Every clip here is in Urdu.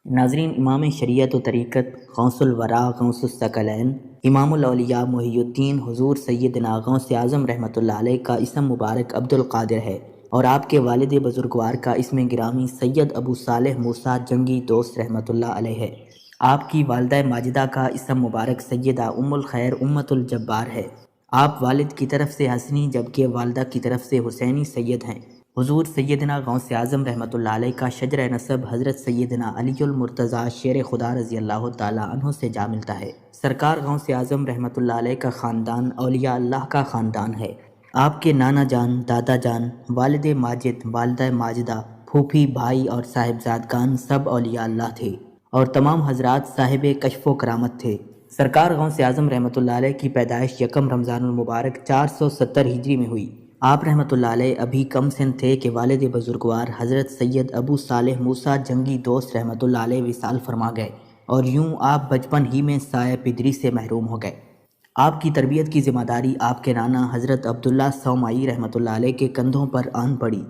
ناظرین، امام شریعت و طریقت غوث الورا غوث الثقلین امام الاولیاء محی الدین حضور سیدنا غوث اعظم رحمۃ اللہ علیہ کا اسم مبارک عبد القادر ہے، اور آپ کے والد بزرگوار کا اسم گرامی سید ابو صالح موسیٰ جنگی دوست رحمۃ اللہ علیہ ہے۔ آپ کی والدہ ماجدہ کا اسم مبارک سیدہ ام الخیر امت الجبار ہے۔ آپ والد کی طرف سے حسنی جبکہ والدہ کی طرف سے حسینی سید ہیں۔ حضور سیدنا غوث اعظم رحمۃ اللہ علیہ کا شجرہ نسب حضرت سیدنا علی المرتضیٰ شیر خدا رضی اللہ تعالیٰ عنہ سے جا ملتا ہے۔ سرکار غوث اعظم رحمۃ اللہ علیہ کا خاندان اولیاء اللہ کا خاندان ہے۔ آپ کے نانا جان، دادا جان، والد ماجد، والدہ ماجدہ، پھوپھی، بھائی اور صاحبزادگان سب اولیاء اللہ تھے، اور تمام حضرات صاحب کشف و کرامت تھے۔ سرکار غوث اعظم رحمۃ اللہ علیہ کی پیدائش یکم رمضان المبارک 470 ہجری میں ہوئی۔ آپ رحمۃ اللہ علیہ ابھی کم سن تھے کہ والد بزرگوار حضرت سید ابو صالح موسیٰ جنگی دوست رحمۃ اللہ علیہ وصال فرما گئے، اور یوں آپ بچپن ہی میں سایہ پدری سے محروم ہو گئے۔ آپ کی تربیت کی ذمہ داری آپ کے نانا حضرت عبداللہ سومائی رحمۃ اللہ علیہ کے کندھوں پر آن پڑی،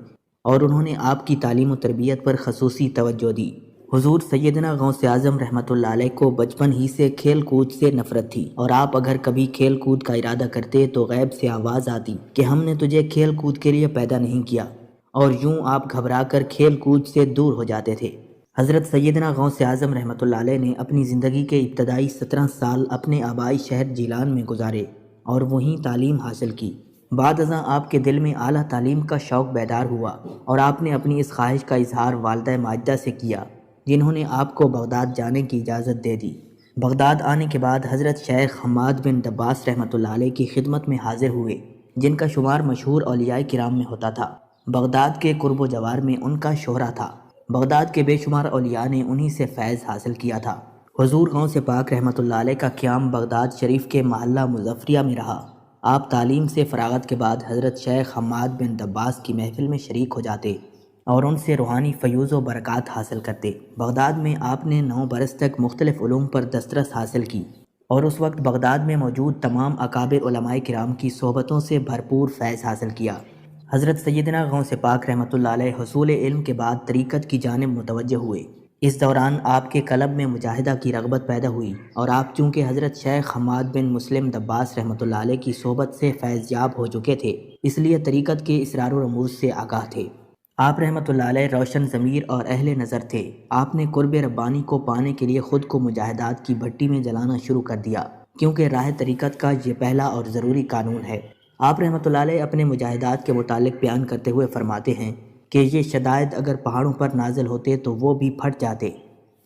اور انہوں نے آپ کی تعلیم و تربیت پر خصوصی توجہ دی۔ حضور سیدنا غوث اعظم رحمۃ اللہ علیہ کو بچپن ہی سے کھیل کود سے نفرت تھی، اور آپ اگر کبھی کھیل کود کا ارادہ کرتے تو غیب سے آواز آتی کہ ہم نے تجھے کھیل کود کے لیے پیدا نہیں کیا، اور یوں آپ گھبرا کر کھیل کود سے دور ہو جاتے تھے۔ حضرت سیدنا غوث اعظم رحمۃ اللہ علیہ نے اپنی زندگی کے ابتدائی 17 سال اپنے آبائی شہر جیلان میں گزارے، اور وہیں تعلیم حاصل کی۔ بعد ازاں آپ کے دل میں اعلیٰ تعلیم کا شوق بیدار ہوا، اور آپ نے اپنی اس خواہش کا اظہار والدہ ماجدہ سے کیا، جنہوں نے آپ کو بغداد جانے کی اجازت دے دی۔ بغداد آنے کے بعد حضرت شیخ حماد بن دباس رحمۃ اللہ علیہ کی خدمت میں حاضر ہوئے، جن کا شمار مشہور اولیاء کرام میں ہوتا تھا۔ بغداد کے قرب و جوار میں ان کا شہرہ تھا۔ بغداد کے بے شمار اولیاء نے انہی سے فیض حاصل کیا تھا۔ حضور غوث پاک رحمۃ اللہ علیہ کا قیام بغداد شریف کے محلہ مظفریہ میں رہا۔ آپ تعلیم سے فراغت کے بعد حضرت شیخ حماد بن دباس کی محفل میں شریک ہو جاتے، اور ان سے روحانی فیوز و برکات حاصل کرتے۔ بغداد میں آپ نے 9 برس تک مختلف علوم پر دسترس حاصل کی، اور اس وقت بغداد میں موجود تمام اکابر علماء کرام کی صحبتوں سے بھرپور فیض حاصل کیا۔ حضرت سیدنا غوث پاک رحمۃ اللہ علیہ حصول علم کے بعد طریقت کی جانب متوجہ ہوئے۔ اس دوران آپ کے قلب میں مجاہدہ کی رغبت پیدا ہوئی، اور آپ چونکہ حضرت شیخ حماد بن مسلم دباس رحمۃ اللہ علیہ کی صحبت سے فیض یاب ہو چکے تھے، اس لیے طریقت کے اسرار و رموز سے آگاہ تھے۔ آپ رحمۃ اللہ علیہ روشن ضمیر اور اہل نظر تھے۔ آپ نے قرب ربانی کو پانے کے لیے خود کو مجاہدات کی بھٹی میں جلانا شروع کر دیا، کیونکہ راہ طریقت کا یہ پہلا اور ضروری قانون ہے۔ آپ رحمۃ اللہ علیہ اپنے مجاہدات کے متعلق بیان کرتے ہوئے فرماتے ہیں کہ یہ شدائد اگر پہاڑوں پر نازل ہوتے تو وہ بھی پھٹ جاتے۔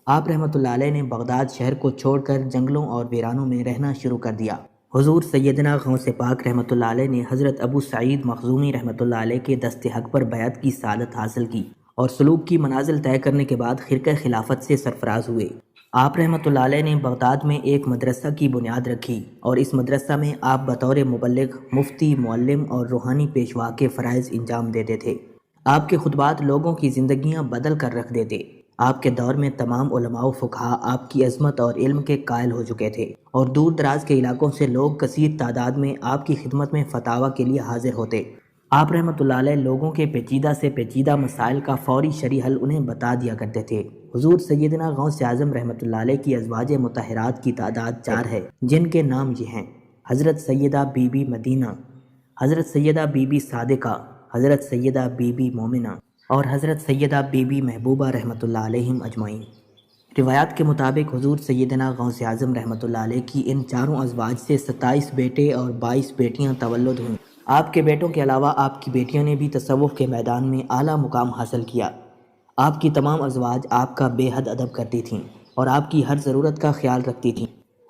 آپ رحمۃ اللہ علیہ نے بغداد شہر کو چھوڑ کر جنگلوں اور ویرانوں میں رہنا شروع کر دیا۔ حضور سیدنا غوث پاک رحمۃ اللہ علیہ نے حضرت ابو سعید مخزومی رحمۃ اللہ علیہ کے دست حق پر بیعت کی سعادت حاصل کی، اور سلوک کی منازل طے کرنے کے بعد خرقہ خلافت سے سرفراز ہوئے۔ آپ رحمۃ اللہ علیہ نے بغداد میں ایک مدرسہ کی بنیاد رکھی، اور اس مدرسہ میں آپ بطور مبلغ، مفتی، معلم اور روحانی پیشوا کے فرائض انجام دیتے تھے۔ آپ کے خطبات لوگوں کی زندگیاں بدل کر رکھ دیتے۔ آپ کے دور میں تمام علماء و فقہا آپ کی عظمت اور علم کے قائل ہو چکے تھے، اور دور دراز کے علاقوں سے لوگ کثیر تعداد میں آپ کی خدمت میں فتاویٰ کے لیے حاضر ہوتے۔ آپ رحمۃ اللہ علیہ لوگوں کے پیچیدہ سے پیچیدہ مسائل کا فوری شرعی حل انہیں بتا دیا کرتے تھے۔ حضور سیدنا غوث اعظم رحمۃ اللہ علیہ کی ازواج مطہرات کی تعداد 4 ہے، جن کے نام یہ ہیں: حضرت سیدہ بی بی مدینہ، حضرت سیدہ بی بی صادقہ، حضرت سیدہ بی بی مومنہ، اور حضرت سیدہ بی بی محبوبہ رحمۃ اللہ علیہم اجمعین۔ روایات کے مطابق حضور سیدنا غوث اعظم رحمۃ اللہ علیہ کی ان چاروں ازواج سے 27 بیٹے اور 22 بیٹیاں تولد ہوئیں۔ آپ کے بیٹوں کے علاوہ آپ کی بیٹیوں نے بھی تصوف کے میدان میں اعلیٰ مقام حاصل کیا۔ آپ کی تمام ازواج آپ کا بے حد ادب کرتی تھیں، اور آپ کی ہر ضرورت کا خیال رکھتی تھیں۔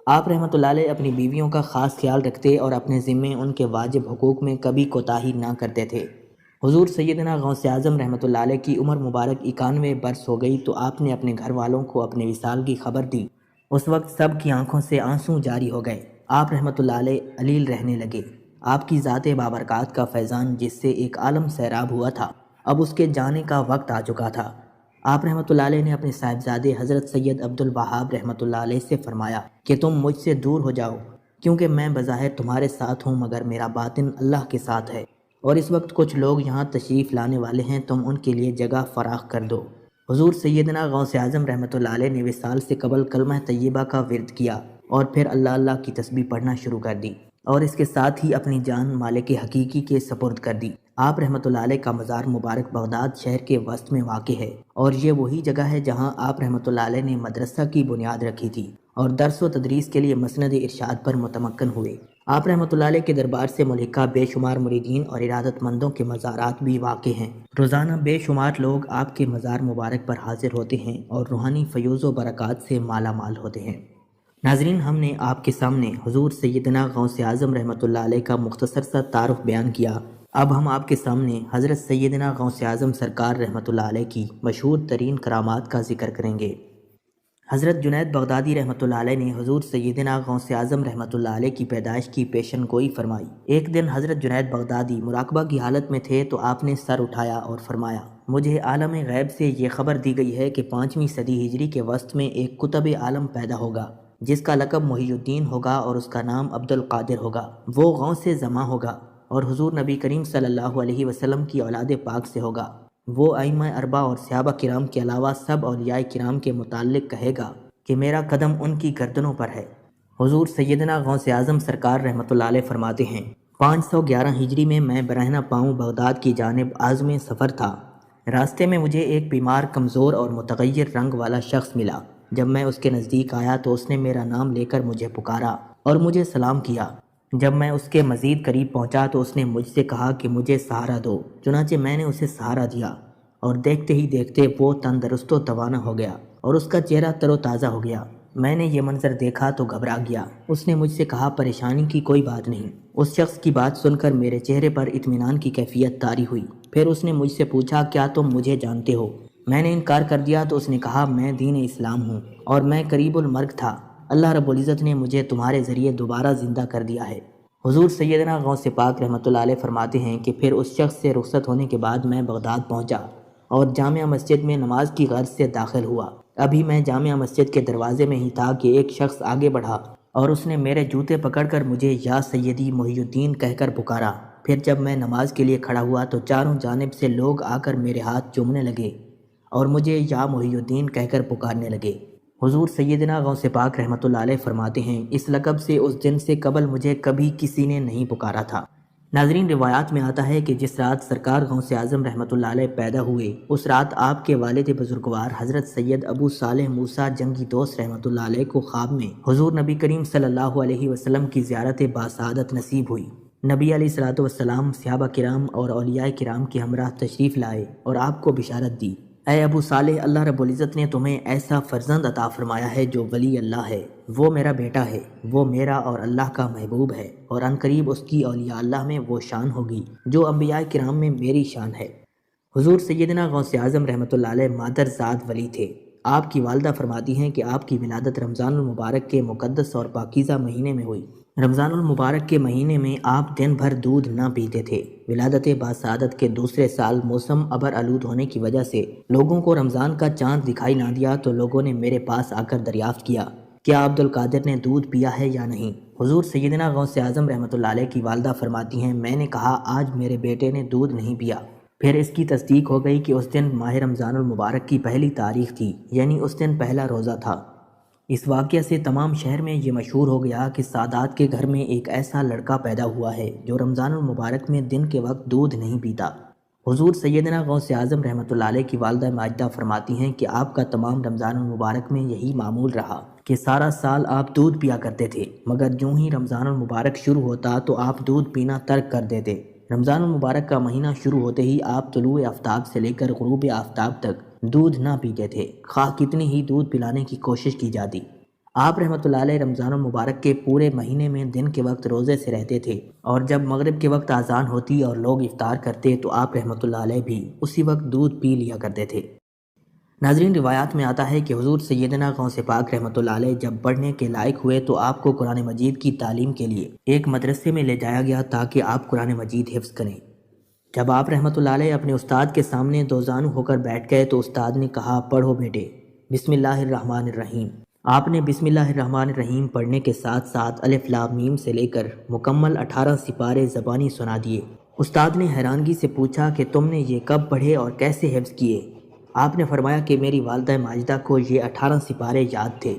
آپ رحمۃ اللہ علیہ اپنی بیویوں کا خاص خیال رکھتے، اور اپنے ذمے ان کے واجب حقوق میں کبھی کوتاہی نہ کرتے تھے۔ حضور سیدنا غوث اعظم رحمۃ اللہ علیہ کی عمر مبارک 91 برس ہو گئی تو آپ نے اپنے گھر والوں کو اپنے وصال کی خبر دی۔ اس وقت سب کی آنکھوں سے آنسو جاری ہو گئے۔ آپ رحمۃ اللہ علیہ علیل رہنے لگے۔ آپ کی ذات بابرکات کا فیضان، جس سے ایک عالم سیراب ہوا تھا، اب اس کے جانے کا وقت آ چکا تھا۔ آپ رحمۃ اللہ علیہ نے اپنے صاحبزادے حضرت سید عبد الوہاب رحمۃ اللہ علیہ سے فرمایا کہ تم مجھ سے دور ہو جاؤ، کیونکہ میں بظاہر تمہارے ساتھ ہوں مگر میرا باطن اللہ کے ساتھ ہے، اور اس وقت کچھ لوگ یہاں تشریف لانے والے ہیں، تم ان کے لیے جگہ فراخ کر دو۔ حضور سیدنا غوث اعظم رحمۃ اللہ علیہ نے وصال سے قبل کلمہ طیبہ کا ورد کیا اور پھر اللہ اللہ کی تسبیح پڑھنا شروع کر دی اور اس کے ساتھ ہی اپنی جان مالک حقیقی کے سپرد کر دی۔ آپ رحمۃ اللہ علیہ کا مزار مبارک بغداد شہر کے وسط میں واقع ہے اور یہ وہی جگہ ہے جہاں آپ رحمۃ اللہ علیہ نے مدرسہ کی بنیاد رکھی تھی اور درس و تدریس کے لیے مسند ارشاد پر متمکن ہوئے۔ آپ رحمۃ اللہ علیہ کے دربار سے ملحقہ بے شمار مریدین اور ارادت مندوں کے مزارات بھی واقع ہیں۔ روزانہ بے شمار لوگ آپ کے مزار مبارک پر حاضر ہوتے ہیں اور روحانی فیوز و برکات سے مالا مال ہوتے ہیں۔ ناظرین، ہم نے آپ کے سامنے حضور سیدنا غوث اعظم رحمۃ اللہ علیہ کا مختصر سا تعارف بیان کیا۔ اب ہم آپ کے سامنے حضرت سیدنا غوث اعظم سرکار رحمۃ اللہ علیہ کی مشہور ترین کرامات کا ذکر کریں گے۔ حضرت جنید بغدادی رحمۃ اللہ علیہ نے حضور سیدنا غوث اعظم رحمۃ اللہ علیہ کی پیدائش کی پیشن گوئی فرمائی۔ ایک دن حضرت جنید بغدادی مراقبہ کی حالت میں تھے تو آپ نے سر اٹھایا اور فرمایا، مجھے عالم غیب سے یہ خبر دی گئی ہے کہ 5ویں صدی ہجری کے وسط میں ایک قطب عالم پیدا ہوگا جس کا لقب محی الدین ہوگا اور اس کا نام عبد القادر ہوگا۔ وہ غوث زماں ہوگا اور حضور نبی کریم صلی اللہ علیہ وسلم کی اولاد پاک سے ہوگا۔ وہ ائمہ اربع اور صحابہ کرام کے علاوہ سب اولیاء کرام کے متعلق کہے گا کہ میرا قدم ان کی گردنوں پر ہے۔ حضور سیدنا غوث اعظم سرکار رحمۃ اللہ علیہ فرماتے ہیں، 511 ہجری میں برہنہ پاؤں بغداد کی جانب عازم سفر تھا۔ راستے میں مجھے ایک بیمار، کمزور اور متغیر رنگ والا شخص ملا۔ جب میں اس کے نزدیک آیا تو اس نے میرا نام لے کر مجھے پکارا اور مجھے سلام کیا۔ جب میں اس کے مزید قریب پہنچا تو اس نے مجھ سے کہا کہ مجھے سہارا دو، چنانچہ میں نے اسے سہارا دیا اور دیکھتے ہی دیکھتے وہ تندرست و توانا ہو گیا اور اس کا چہرہ تر و تازہ ہو گیا۔ میں نے یہ منظر دیکھا تو گھبرا گیا۔ اس نے مجھ سے کہا، پریشانی کی کوئی بات نہیں۔ اس شخص کی بات سن کر میرے چہرے پر اطمینان کی کیفیت طاری ہوئی۔ پھر اس نے مجھ سے پوچھا، کیا تم مجھے جانتے ہو؟ میں نے انکار کر دیا تو اس نے کہا، میں دین اسلام ہوں اور میں قریب المرگ تھا۔ اللہ رب العزت نے مجھے تمہارے ذریعے دوبارہ زندہ کر دیا ہے۔ حضور سیدنا غوث پاک رحمۃ اللہ علیہ فرماتے ہیں کہ پھر اس شخص سے رخصت ہونے کے بعد میں بغداد پہنچا اور جامع مسجد میں نماز کی غرض سے داخل ہوا۔ ابھی میں جامع مسجد کے دروازے میں ہی تھا کہ ایک شخص آگے بڑھا اور اس نے میرے جوتے پکڑ کر مجھے یا سیدی محی الدین کہہ کر پکارا۔ پھر جب میں نماز کے لیے کھڑا ہوا تو چاروں جانب سے لوگ آ کر میرے ہاتھ چومنے لگے اور مجھے یا محی الدین کہہ کر پکارنے لگے۔ حضور سیدنا غوث پاک رحمۃ اللہ علیہ فرماتے ہیں، اس لقب سے اس دن سے قبل مجھے کبھی کسی نے نہیں پکارا تھا۔ ناظرین، روایات میں آتا ہے کہ جس رات سرکار غوث اعظم رحمۃ اللہ علیہ پیدا ہوئے، اس رات آپ کے والد بزرگوار حضرت سید ابو صالح موسیٰ جنگی دوست رحمۃ اللہ علیہ کو خواب میں حضور نبی کریم صلی اللہ علیہ وسلم کی زیارت باسعادت نصیب ہوئی۔ نبی علیہ الصلوۃ والسلام صحابہ کرام اور اولیاء کرام کے ہمراہ تشریف لائے اور آپ کو بشارت دی، اے ابو صالح، اللہ رب العزت نے تمہیں ایسا فرزند عطا فرمایا ہے جو ولی اللہ ہے۔ وہ میرا بیٹا ہے، وہ میرا اور اللہ کا محبوب ہے اور عنقریب اس کی اولیاء اللہ میں وہ شان ہوگی جو انبیاء کرام میں میری شان ہے۔ حضور سیدنا غوث اعظم رحمۃ اللہ علیہ مادر ذات ولی تھے۔ آپ کی والدہ فرماتی ہیں کہ آپ کی ولادت رمضان المبارک کے مقدس اور پاکیزہ مہینے میں ہوئی۔ رمضان المبارک کے مہینے میں آپ دن بھر دودھ نہ پیتے تھے۔ ولادت باسعادت کے دوسرے سال موسم ابر آلود ہونے کی وجہ سے لوگوں کو رمضان کا چاند دکھائی نہ دیا تو لوگوں نے میرے پاس آ کر دریافت کیا، کیا عبد القادر نے دودھ پیا ہے یا نہیں؟ حضور سیدنا غوث اعظم رحمۃ اللہ علیہ کی والدہ فرماتی ہیں، میں نے کہا، آج میرے بیٹے نے دودھ نہیں پیا۔ پھر اس کی تصدیق ہو گئی کہ اس دن ماہ رمضان المبارک کی پہلی تاریخ تھی، یعنی اس دن پہلا روزہ تھا۔ اس واقعہ سے تمام شہر میں یہ مشہور ہو گیا کہ سادات کے گھر میں ایک ایسا لڑکا پیدا ہوا ہے جو رمضان المبارک میں دن کے وقت دودھ نہیں پیتا۔ حضور سیدنا غوث اعظم رحمۃ اللہ علیہ کی والدہ ماجدہ فرماتی ہیں کہ آپ کا تمام رمضان المبارک میں یہی معمول رہا کہ سارا سال آپ دودھ پیا کرتے تھے، مگر جو ہی رمضان المبارک شروع ہوتا تو آپ دودھ پینا ترک کر دیتے۔ رمضان المبارک کا مہینہ شروع ہوتے ہی آپ طلوع آفتاب سے لے کر غروب آفتاب تک دودھ نہ پیتے تھے، خواہ کتنی ہی دودھ پلانے کی کوشش کی جاتی۔ آپ رحمۃ اللہ علیہ رمضان المبارک کے پورے مہینے میں دن کے وقت روزے سے رہتے تھے اور جب مغرب کے وقت اذان ہوتی اور لوگ افطار کرتے تو آپ رحمۃ اللہ علیہ بھی اسی وقت دودھ پی لیا کرتے تھے۔ ناظرین، روایات میں آتا ہے کہ حضور سیدنا غوث پاک رحمۃ اللہ علیہ جب پڑھنے کے لائق ہوئے تو آپ کو قرآن مجید کی تعلیم کے لیے ایک مدرسے میں لے جایا گیا تاکہ آپ قرآن مجید حفظ کریں۔ جب آپ رحمۃ اللہ علیہ اپنے استاد کے سامنے دو زانو ہو کر بیٹھ گئے تو استاد نے کہا، پڑھو بیٹے، بسم اللہ الرحمن الرحیم۔ آپ نے بسم اللہ الرحمن الرحیم پڑھنے کے ساتھ ساتھ الف لام میم سے لے کر مکمل 18 سپارے زبانی سنا دیے۔ استاد نے حیرانگی سے پوچھا کہ تم نے یہ کب پڑھے اور کیسے حفظ کیے؟ آپ نے فرمایا کہ میری والدہ ماجدہ کو یہ 18 سپارے یاد تھے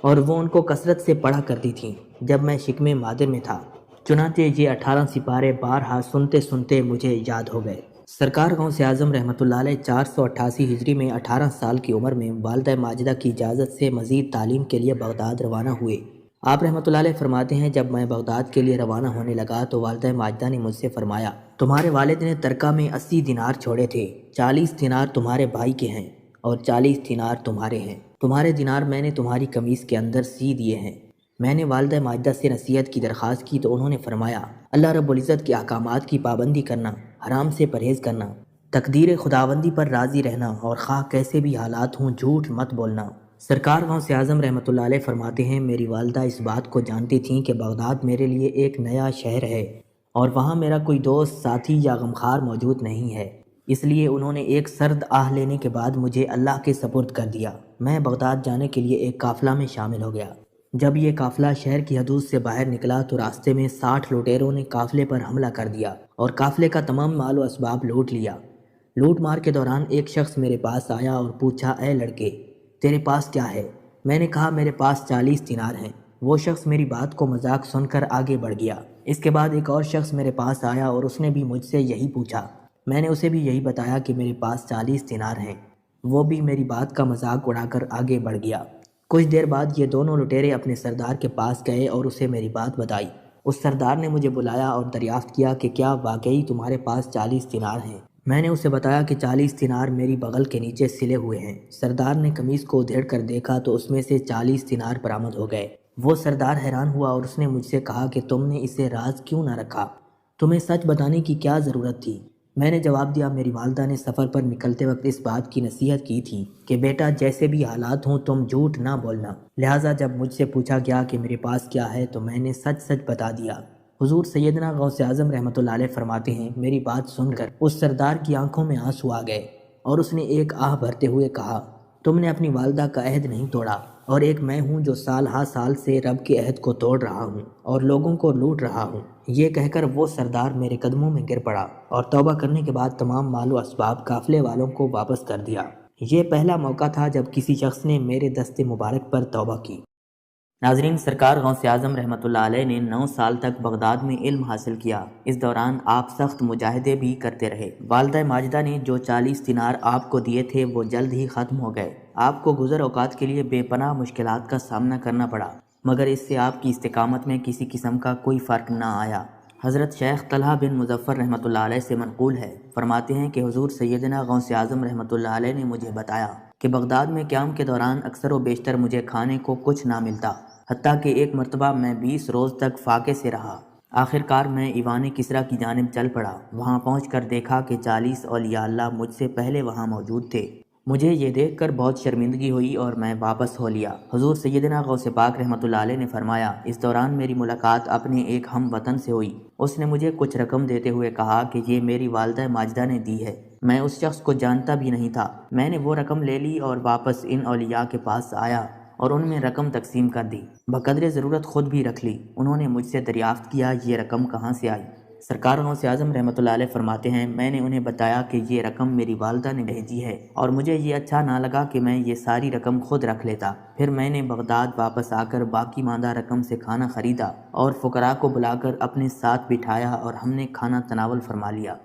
اور وہ ان کو کثرت سے پڑھا کرتی تھیں جب میں شکم مادر میں تھا۔ چنانچہ یہ 18 سپارے بارہا سنتے سنتے مجھے یاد ہو گئے۔ سرکار غوث اعظم رحمۃ اللہ علیہ 488 ہجری میں 18 سال کی عمر میں والدہ ماجدہ کی اجازت سے مزید تعلیم کے لیے بغداد روانہ ہوئے۔ آپ رحمۃ اللہ علیہ فرماتے ہیں جب میں بغداد کے لیے روانہ ہونے لگا تو والدہ ماجدہ نے مجھ سے فرمایا تمہارے والد نے ترکہ میں 80 دینار چھوڑے تھے، 40 دینار تمہارے بھائی کے ہیں اور 40 دینار تمہارے ہیں۔ تمہارے دینار میں نے تمہاری قمیص کے اندر سی دیے ہیں۔ میں نے والدہ ماجدہ سے نصیحت کی درخواست کی تو انہوں نے فرمایا اللہ رب العزت کے احکامات کی پابندی کرنا، حرام سے پرہیز کرنا، تقدیر خداوندی پر راضی رہنا اور خواہ کیسے بھی حالات ہوں جھوٹ مت بولنا۔ سرکار غوث اعظم رحمۃ اللہ علیہ فرماتے ہیں میری والدہ اس بات کو جانتی تھیں کہ بغداد میرے لیے ایک نیا شہر ہے اور وہاں میرا کوئی دوست ساتھی یا غمخوار موجود نہیں ہے، اس لیے انہوں نے ایک سرد آہ لینے کے بعد مجھے اللہ کے سپرد کر دیا۔ میں بغداد جانے کے لیے ایک قافلہ میں شامل ہو گیا۔ جب یہ قافلہ شہر کی حدود سے باہر نکلا تو راستے میں 60 لٹیروں نے قافلے پر حملہ کر دیا اور قافلے کا تمام مال و اسباب لوٹ لیا۔ لوٹ مار کے دوران ایک شخص میرے پاس آیا اور پوچھا اے لڑکے تیرے پاس کیا ہے؟ میں نے کہا میرے پاس 40 دینار ہیں۔ وہ شخص میری بات کو مذاق سن کر آگے بڑھ گیا۔ اس کے بعد ایک اور شخص میرے پاس آیا اور اس نے بھی مجھ سے یہی پوچھا۔ میں نے اسے بھی یہی بتایا کہ میرے پاس 40 دینار ہیں۔ وہ بھی میری بات کا مذاق اڑا کر آگے بڑھ گیا۔ کچھ دیر بعد یہ دونوں لٹیرے اپنے سردار کے پاس گئے اور اسے میری بات بتائی۔ اس سردار نے مجھے بلایا اور دریافت کیا کہ کیا واقعی تمہارے پاس 40 دینار ہیں؟ میں نے اسے بتایا کہ 40 دینار میری بغل کے نیچے سلے ہوئے ہیں۔ سردار نے قمیص کو ادھیڑ کر دیکھا تو اس میں سے 40 دینار برآمد ہو گئے۔ وہ سردار حیران ہوا اور اس نے مجھ سے کہا کہ تم نے اسے راز کیوں نہ رکھا؟ تمہیں سچ بتانے کی کیا ضرورت تھی؟ میں نے جواب دیا میری والدہ نے سفر پر نکلتے وقت اس بات کی نصیحت کی تھی کہ بیٹا جیسے بھی حالات ہوں تم جھوٹ نہ بولنا، لہٰذا جب مجھ سے پوچھا گیا کہ میرے پاس کیا ہے تو میں نے سچ سچ بتا دیا۔ حضور سیدنا غوث اعظم رحمۃ اللہ علیہ فرماتے ہیں میری بات سن کر اس سردار کی آنکھوں میں آنسو آ گئے اور اس نے ایک آہ بھرتے ہوئے کہا تم نے اپنی والدہ کا عہد نہیں توڑا اور ایک میں ہوں جو سال ہا سال سے رب کے عہد کو توڑ رہا ہوں اور لوگوں کو لوٹ رہا ہوں۔ یہ کہہ کر وہ سردار میرے قدموں میں گر پڑا اور توبہ کرنے کے بعد تمام مال و اسباب قافلے والوں کو واپس کر دیا۔ یہ پہلا موقع تھا جب کسی شخص نے میرے دست مبارک پر توبہ کی۔ ناظرین، سرکار غوث اعظم رحمۃ اللہ علیہ نے 9 سال تک بغداد میں علم حاصل کیا۔ اس دوران آپ سخت مجاہدے بھی کرتے رہے۔ والدہ ماجدہ نے جو 40 دینار آپ کو دیے تھے وہ جلد ہی ختم ہو گئے۔ آپ کو گزر اوقات کے لیے بے پناہ مشکلات کا سامنا کرنا پڑا، مگر اس سے آپ کی استقامت میں کسی قسم کا کوئی فرق نہ آیا۔ حضرت شیخ طلحہ بن مظفر رحمۃ اللہ علیہ سے منقول ہے، فرماتے ہیں کہ حضور سیدنا غوث اعظم رحمۃ اللہ علیہ نے مجھے بتایا کہ بغداد میں قیام کے دوران اکثر و بیشتر مجھے کھانے کو کچھ نہ ملتا، حتیٰ کہ ایک مرتبہ میں 20 روز تک فاقے سے رہا۔ آخر کار میں ایوان کسریٰ کی جانب چل پڑا۔ وہاں پہنچ کر دیکھا کہ 40 اولیاء اللہ مجھ سے پہلے وہاں موجود تھے۔ مجھے یہ دیکھ کر بہت شرمندگی ہوئی اور میں واپس ہو لیا۔ حضور سیدنا غوث پاک رحمۃ اللہ علیہ نے فرمایا اس دوران میری ملاقات اپنے ایک ہم وطن سے ہوئی۔ اس نے مجھے کچھ رقم دیتے ہوئے کہا کہ یہ میری والدہ ماجدہ نے دی ہے۔ میں اس شخص کو جانتا بھی نہیں تھا۔ میں نے وہ رقم لے لی اور واپس ان اولیاء کے پاس آیا اور ان میں رقم تقسیم کر دی۔ بقدر ضرورت خود بھی رکھ لی۔ انہوں نے مجھ سے دریافت کیا یہ رقم کہاں سے آئی؟ سرکار غوث اعظم رحمۃ اللہ علیہ فرماتے ہیں میں نے انہیں بتایا کہ یہ رقم میری والدہ نے بھیجی ہے اور مجھے یہ اچھا نہ لگا کہ میں یہ ساری رقم خود رکھ لیتا۔ پھر میں نے بغداد واپس آ کر باقی ماندہ رقم سے کھانا خریدا اور فقراء کو بلا کر اپنے ساتھ بٹھایا اور ہم نے کھانا تناول فرما لیا۔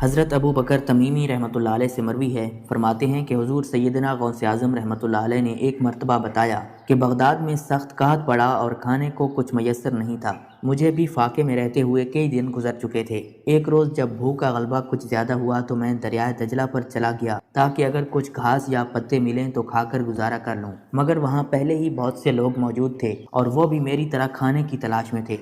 حضرت ابو بکر تمیمی رحمۃ اللہ علیہ سے مروی ہے، فرماتے ہیں کہ حضور سیدنا غوث اعظم رحمۃ اللہ علیہ نے ایک مرتبہ بتایا کہ بغداد میں سخت قحط پڑا اور کھانے کو کچھ میسر نہیں تھا۔ مجھے بھی فاقے میں رہتے ہوئے کئی دن گزر چکے تھے۔ ایک روز جب بھوک کا غلبہ کچھ زیادہ ہوا تو میں دریائے دجلہ پر چلا گیا تاکہ اگر کچھ گھاس یا پتے ملیں تو کھا کر گزارا کر لوں، مگر وہاں پہلے ہی بہت سے لوگ موجود تھے اور وہ بھی میری طرح کھانے کی تلاش میں تھے۔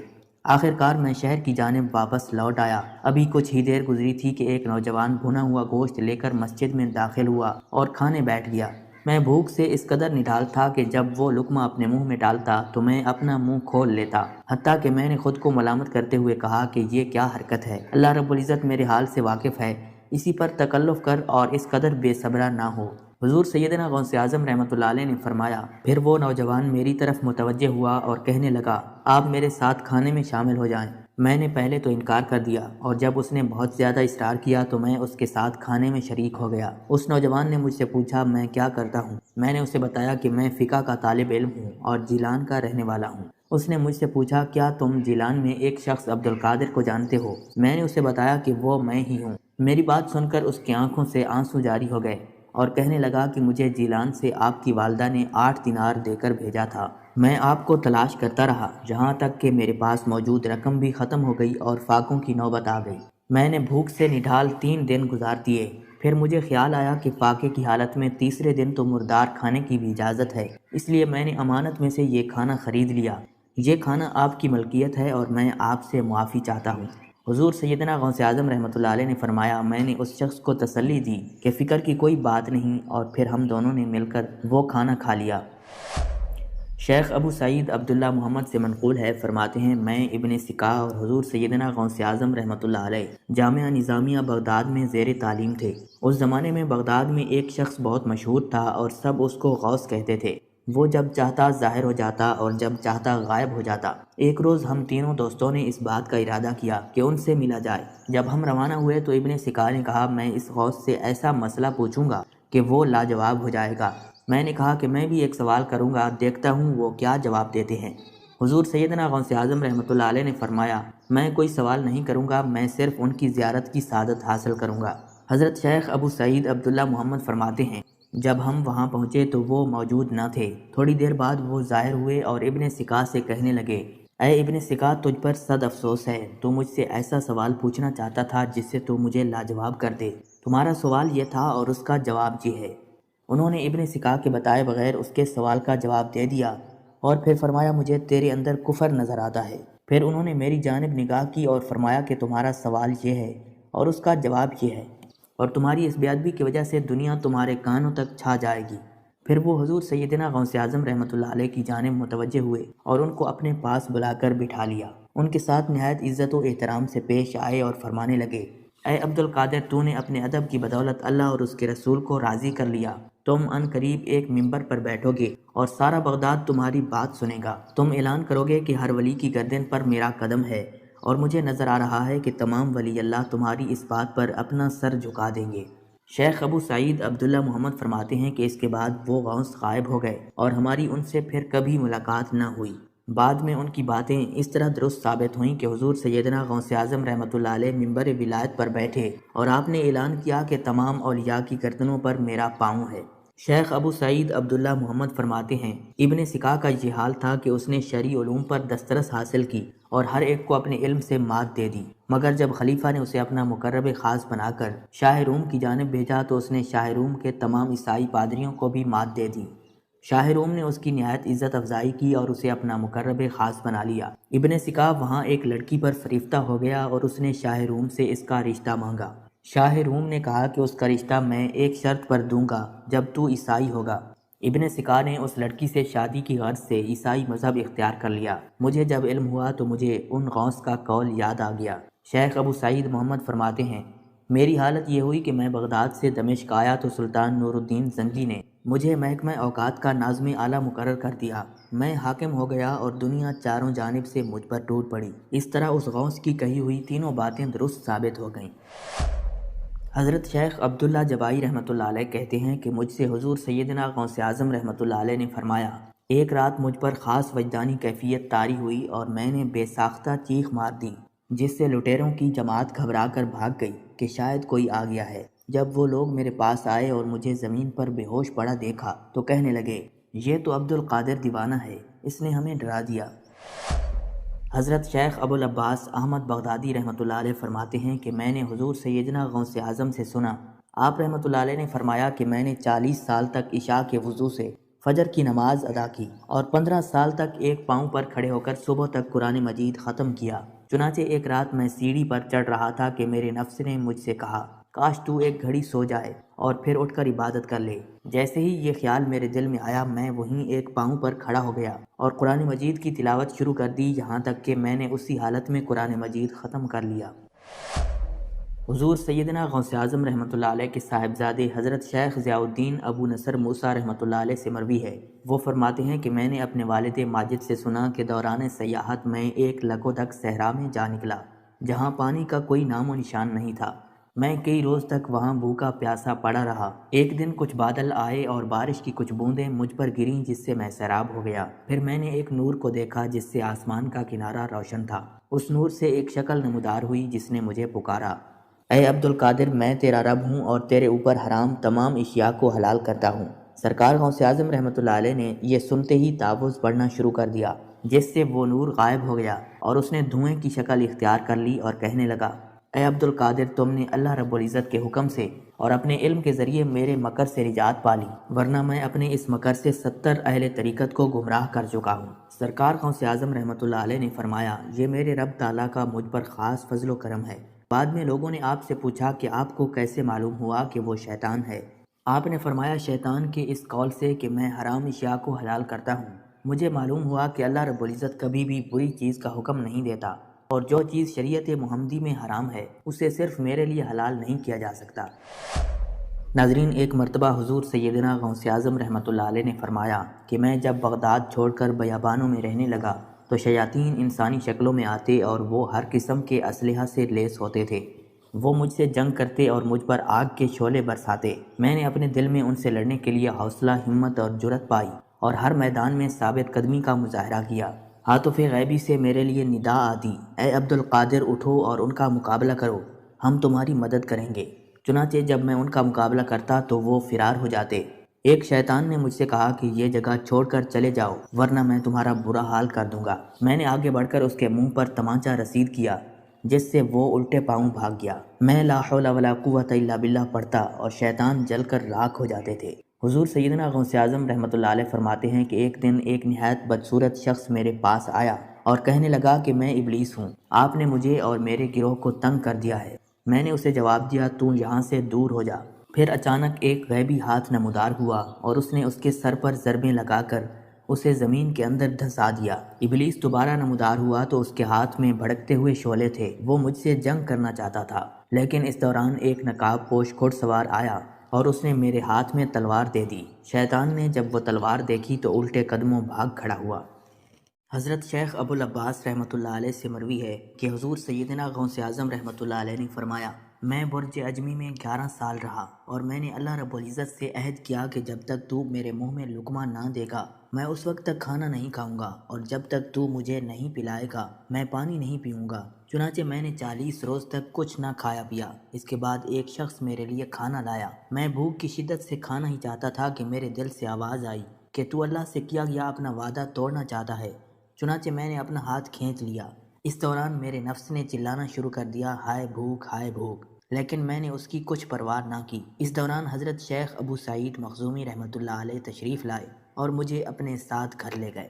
آخر کار میں شہر کی جانب واپس لوٹ آیا۔ ابھی کچھ ہی دیر گزری تھی کہ ایک نوجوان بھنا ہوا گوشت لے کر مسجد میں داخل ہوا اور کھانے بیٹھ گیا۔ میں بھوک سے اس قدر نڈال تھا کہ جب وہ لقمہ اپنے منہ میں ڈالتا تو میں اپنا منہ کھول لیتا، حتیٰ کہ میں نے خود کو ملامت کرتے ہوئے کہا کہ یہ کیا حرکت ہے، اللہ رب العزت میرے حال سے واقف ہے، اسی پر تکلف کر اور اس قدر بے صبرا نہ ہو۔ حضور سیدنا غوث اعظم رحمۃ اللہ علیہ نے فرمایا پھر وہ نوجوان میری طرف متوجہ ہوا اور کہنے لگا آپ میرے ساتھ کھانے میں شامل ہو جائیں۔ میں نے پہلے تو انکار کر دیا اور جب اس نے بہت زیادہ اصرار کیا تو میں اس کے ساتھ کھانے میں شریک ہو گیا۔ اس نوجوان نے مجھ سے پوچھا میں کیا کرتا ہوں۔ میں نے اسے بتایا کہ میں فقہ کا طالب علم ہوں اور جیلان کا رہنے والا ہوں۔ اس نے مجھ سے پوچھا کیا تم جیلان میں ایک شخص عبدالقادر کو جانتے ہو؟ میں نے اسے بتایا کہ وہ میں ہی ہوں۔ میری بات سن کر اس کی آنکھوں سے آنسو جاری ہو گئے اور کہنے لگا کہ مجھے جیلان سے آپ کی والدہ نے 8 دینار دے کر بھیجا تھا۔ میں آپ کو تلاش کرتا رہا جہاں تک کہ میرے پاس موجود رقم بھی ختم ہو گئی اور فاقوں کی نوبت آ گئی۔ میں نے بھوک سے نڈھال 3 دن گزار دیے۔ پھر مجھے خیال آیا کہ فاقے کی حالت میں تیسرے دن تو مردار کھانے کی بھی اجازت ہے، اس لیے میں نے امانت میں سے یہ کھانا خرید لیا۔ یہ کھانا آپ کی ملکیت ہے اور میں آپ سے معافی چاہتا ہوں۔ حضور سیدنا غوث اعظم رحمۃ اللہ علیہ نے فرمایا میں نے اس شخص کو تسلی دی کہ فکر کی کوئی بات نہیں اور پھر ہم دونوں نے مل کر وہ کھانا کھا لیا۔ شیخ ابو سعید عبداللہ محمد سے منقول ہے، فرماتے ہیں میں ابن سکا اور حضور سیدنا غوث اعظم رحمۃ اللہ علیہ جامعہ نظامیہ بغداد میں زیر تعلیم تھے۔ اس زمانے میں بغداد میں ایک شخص بہت مشہور تھا اور سب اس کو غوث کہتے تھے۔ وہ جب چاہتا ظاہر ہو جاتا اور جب چاہتا غائب ہو جاتا۔ ایک روز ہم تینوں دوستوں نے اس بات کا ارادہ کیا کہ ان سے ملا جائے۔ جب ہم روانہ ہوئے تو ابن سکا نے کہا میں اس غوث سے ایسا مسئلہ پوچھوں گا کہ وہ لاجواب ہو جائے گا۔ میں نے کہا کہ میں بھی ایک سوال کروں گا، دیکھتا ہوں وہ کیا جواب دیتے ہیں۔ حضور سیدنا غوث اعظم رحمۃ اللہ علیہ نے فرمایا میں کوئی سوال نہیں کروں گا، میں صرف ان کی زیارت کی سعادت حاصل کروں گا۔ حضرت شیخ ابو سعید عبداللہ محمد فرماتے ہیں جب ہم وہاں پہنچے تو وہ موجود نہ تھے۔ تھوڑی دیر بعد وہ ظاہر ہوئے اور ابن سکا سے کہنے لگے اے ابن سکا تجھ پر صد افسوس ہے، تو مجھ سے ایسا سوال پوچھنا چاہتا تھا جس سے تو مجھے لاجواب کر دے۔ تمہارا سوال یہ تھا اور اس کا جواب یہ ہے۔ انہوں نے ابن سکا کے بتائے بغیر اس کے سوال کا جواب دے دیا اور پھر فرمایا مجھے تیرے اندر کفر نظر آتا ہے۔ پھر انہوں نے میری جانب نگاہ کی اور فرمایا کہ تمہارا سوال یہ ہے اور اس کا جواب یہ ہے، اور تمہاری اس بے ادبی کی وجہ سے دنیا تمہارے کانوں تک چھا جائے گی۔ پھر وہ حضور سیدنا غوث اعظم رحمۃ اللہ علیہ کی جانب متوجہ ہوئے اور ان کو اپنے پاس بلا کر بٹھا لیا۔ ان کے ساتھ نہایت عزت و احترام سے پیش آئے اور فرمانے لگے اے عبدالقادر تو نے اپنے ادب کی بدولت اللہ اور اس کے رسول کو راضی کر لیا۔ تم ان قریب ایک ممبر پر بیٹھو گے اور سارا بغداد تمہاری بات سنے گا۔ تم اعلان کرو گے کہ ہر ولی کی گردن پر میرا قدم ہے، اور مجھے نظر آ رہا ہے کہ تمام ولی اللہ تمہاری اس بات پر اپنا سر جھکا دیں گے۔ شیخ ابو سعید عبداللہ محمد فرماتے ہیں کہ اس کے بعد وہ غوث غائب ہو گئے اور ہماری ان سے پھر کبھی ملاقات نہ ہوئی۔ بعد میں ان کی باتیں اس طرح درست ثابت ہوئیں کہ حضور سیدنا غوث اعظم رحمۃ اللہ علیہ ممبر ولایت پر بیٹھے اور آپ نے اعلان کیا کہ تمام اولیاء کی گردنوں پر میرا پاؤں ہے۔ شیخ ابو سعید عبداللہ محمد فرماتے ہیں ابن سکا کا یہ حال تھا کہ اس نے شرعی علوم پر دسترس حاصل کی اور ہر ایک کو اپنے علم سے مات دے دی، مگر جب خلیفہ نے اسے اپنا مقرب خاص بنا کر شاہ روم کی جانب بھیجا تو اس نے شاہ روم کے تمام عیسائی پادریوں کو بھی مات دے دی۔ شاہ روم نے اس کی نہایت عزت افزائی کی اور اسے اپنا مقرب خاص بنا لیا۔ ابن سکا وہاں ایک لڑکی پر فریفتہ ہو گیا اور اس نے شاہ روم سے اس کا رشتہ مانگا۔ شاہ روم نے کہا کہ اس کا رشتہ میں ایک شرط پر دوں گا، جب تو عیسائی ہوگا۔ ابن سکا نے اس لڑکی سے شادی کی غرض سے عیسائی مذہب اختیار کر لیا۔ مجھے جب علم ہوا تو مجھے ان غوث کا قول یاد آ گیا۔ شیخ ابو سعید محمد فرماتے ہیں میری حالت یہ ہوئی کہ میں بغداد سے دمشق آیا تو سلطان نور الدین زنگی نے مجھے محکمہ اوقات کا ناظم اعلیٰ مقرر کر دیا۔ میں حاکم ہو گیا اور دنیا چاروں جانب سے مجھ پر ٹوٹ پڑی۔ اس طرح اس غوث کی کہی ہوئی تینوں باتیں درست ثابت ہو گئیں۔ حضرت شیخ عبداللہ جبائی رحمۃ اللہ علیہ کہتے ہیں کہ مجھ سے حضور سیدنا غوث اعظم رحمۃ اللہ علیہ نے فرمایا ایک رات مجھ پر خاص وجدانی کیفیت طاری ہوئی اور میں نے بے ساختہ چیخ مار دی، جس سے لٹیروں کی جماعت گھبرا کر بھاگ گئی کہ شاید کوئی آ گیا ہے۔ جب وہ لوگ میرے پاس آئے اور مجھے زمین پر بے ہوش پڑا دیکھا تو کہنے لگے یہ تو عبدالقادر دیوانہ ہے، اس نے ہمیں ڈرا دیا۔ حضرت شیخ ابو العباس احمد بغدادی رحمۃ اللہ علیہ فرماتے ہیں کہ میں نے حضور سیدنا غوث اعظم سے سنا، آپ رحمۃ اللہ علیہ نے فرمایا کہ میں نے 40 سال تک عشاء کے وضو سے فجر کی نماز ادا کی اور 15 سال تک ایک پاؤں پر کھڑے ہو کر صبح تک قرآن مجید ختم کیا۔ چنانچہ ایک رات میں سیڑھی پر چڑھ رہا تھا کہ میرے نفس نے مجھ سے کہا کاش تو ایک گھڑی سو جائے اور پھر اٹھ کر عبادت کر لے۔ جیسے ہی یہ خیال میرے دل میں آیا میں وہیں ایک پاؤں پر کھڑا ہو گیا اور قرآن مجید کی تلاوت شروع کر دی، یہاں تک کہ میں نے اسی حالت میں قرآن مجید ختم کر لیا۔ حضور سیدنا غوث اعظم رحمۃ اللہ علیہ کے صاحبزادے حضرت شیخ ضیاء الدین ابو نصر موسیٰ رحمۃ اللہ علیہ سے مروی ہے۔ وہ فرماتے ہیں کہ میں نے اپنے والد ماجد سے سنا کہ دوران سیاحت میں ایک لگودک صحرا میں جا نکلا جہاں پانی کا کوئی نام و نشان نہیں تھا۔ میں کئی روز تک وہاں بھوکا پیاسا پڑا رہا۔ ایک دن کچھ بادل آئے اور بارش کی کچھ بوندیں مجھ پر گریں جس سے میں سیراب ہو گیا۔ پھر میں نے ایک نور کو دیکھا جس سے آسمان کا کنارہ روشن تھا۔ اس نور سے ایک شکل نمودار ہوئی جس نے مجھے پکارا، اے عبد القادر، میں تیرا رب ہوں اور تیرے اوپر حرام تمام اشیاء کو حلال کرتا ہوں۔ سرکار غوث اعظم رحمۃ اللہ علیہ نے یہ سنتے ہی تعوذ پڑھنا شروع کر دیا جس سے وہ نور غائب ہو گیا اور اس نے دھوئیں کی شکل اختیار کر لی اور کہنے لگا، اے عبد القادر، تم نے اللہ رب العزت کے حکم سے اور اپنے علم کے ذریعے میرے مکر سے نجات پالی، ورنہ میں اپنے اس مکر سے 70 اہل طریقت کو گمراہ کر چکا ہوں۔ سرکار غوث اعظم رحمۃ اللہ علیہ نے فرمایا، یہ میرے رب تعالیٰ کا مجھ پر خاص فضل و کرم ہے۔ بعد میں لوگوں نے آپ سے پوچھا کہ آپ کو کیسے معلوم ہوا کہ وہ شیطان ہے؟ آپ نے فرمایا، شیطان کے اس قول سے کہ میں حرام اشیاء کو حلال کرتا ہوں، مجھے معلوم ہوا کہ اللہ رب العزت کبھی بھی بری چیز کا حکم نہیں دیتا، اور جو چیز شریعت محمدی میں حرام ہے اسے صرف میرے لیے حلال نہیں کیا جا سکتا۔ ناظرین، ایک مرتبہ حضور سیدنا غوث اعظم رحمۃ اللہ علیہ نے فرمایا کہ میں جب بغداد چھوڑ کر بیابانوں میں رہنے لگا تو شیاطین انسانی شکلوں میں آتے اور وہ ہر قسم کے اسلحہ سے لیس ہوتے تھے۔ وہ مجھ سے جنگ کرتے اور مجھ پر آگ کے شعلے برساتے۔ میں نے اپنے دل میں ان سے لڑنے کے لیے حوصلہ، ہمت اور جرأت پائی اور ہر میدان میں ثابت قدمی کا مظاہرہ کیا۔ عاطف غیبی سے میرے لیے ندا آتی، اے عبد القادر، اٹھو اور ان کا مقابلہ کرو، ہم تمہاری مدد کریں گے۔ چنانچہ جب میں ان کا مقابلہ کرتا تو وہ فرار ہو جاتے۔ ایک شیطان نے مجھ سے کہا کہ یہ جگہ چھوڑ کر چلے جاؤ ورنہ میں تمہارا برا حال کر دوں گا۔ میں نے آگے بڑھ کر اس کے منہ پر تمانچہ رسید کیا جس سے وہ الٹے پاؤں بھاگ گیا۔ میں لا حول ولا قوت الا باللہ پڑھتا اور شیطان جل کر راکھ ہو جاتے تھے۔ حضور سیدنا غوث اعظم رحمۃ اللہ علیہ فرماتے ہیں کہ ایک دن ایک نہایت بدصورت شخص میرے پاس آیا اور کہنے لگا کہ میں ابلیس ہوں، آپ نے مجھے اور میرے گروہ کو تنگ کر دیا ہے۔ میں نے اسے جواب دیا، تو یہاں سے دور ہو جا۔ پھر اچانک ایک غیبی ہاتھ نمودار ہوا اور اس نے اس کے سر پر ضربیں لگا کر اسے زمین کے اندر دھسا دیا۔ ابلیس دوبارہ نمودار ہوا تو اس کے ہاتھ میں بھڑکتے ہوئے شعلے تھے۔ وہ مجھ سے جنگ کرنا چاہتا تھا، لیکن اس دوران ایک نقاب پوش گھڑ سوار آیا اور اس نے میرے ہاتھ میں تلوار دے دی۔ شیطان نے جب وہ تلوار دیکھی تو الٹے قدموں بھاگ کھڑا ہوا۔ حضرت شیخ ابو العباس رحمۃ اللہ علیہ سے مروی ہے کہ حضور سیدنا غوث اعظم رحمۃ اللہ علیہ نے فرمایا، میں برج اجمی میں 11 سال رہا اور میں نے اللہ رب العزت سے عہد کیا کہ جب تک تو میرے منہ میں لقمہ نہ دے گا میں اس وقت تک کھانا نہیں کھاؤں گا، اور جب تک تو مجھے نہیں پلائے گا میں پانی نہیں پیوں گا۔ چنانچہ میں نے 40 روز تک کچھ نہ کھایا پیا۔ اس کے بعد ایک شخص میرے لیے کھانا لایا۔ میں بھوک کی شدت سے کھانا ہی چاہتا تھا کہ میرے دل سے آواز آئی کہ تو اللہ سے کیا گیا اپنا وعدہ توڑنا چاہتا ہے۔ چنانچہ میں نے اپنا ہاتھ کھینچ لیا۔ اس دوران میرے نفس نے چلانا شروع کر دیا، ہائے بھوک، ہائے بھوک، لیکن میں نے اس کی کچھ پرواہ نہ کی۔ اس دوران حضرت شیخ ابو سعید مخزومی رحمۃ اللہ علیہ تشریف لائے اور مجھے اپنے ساتھ گھر لے گئے۔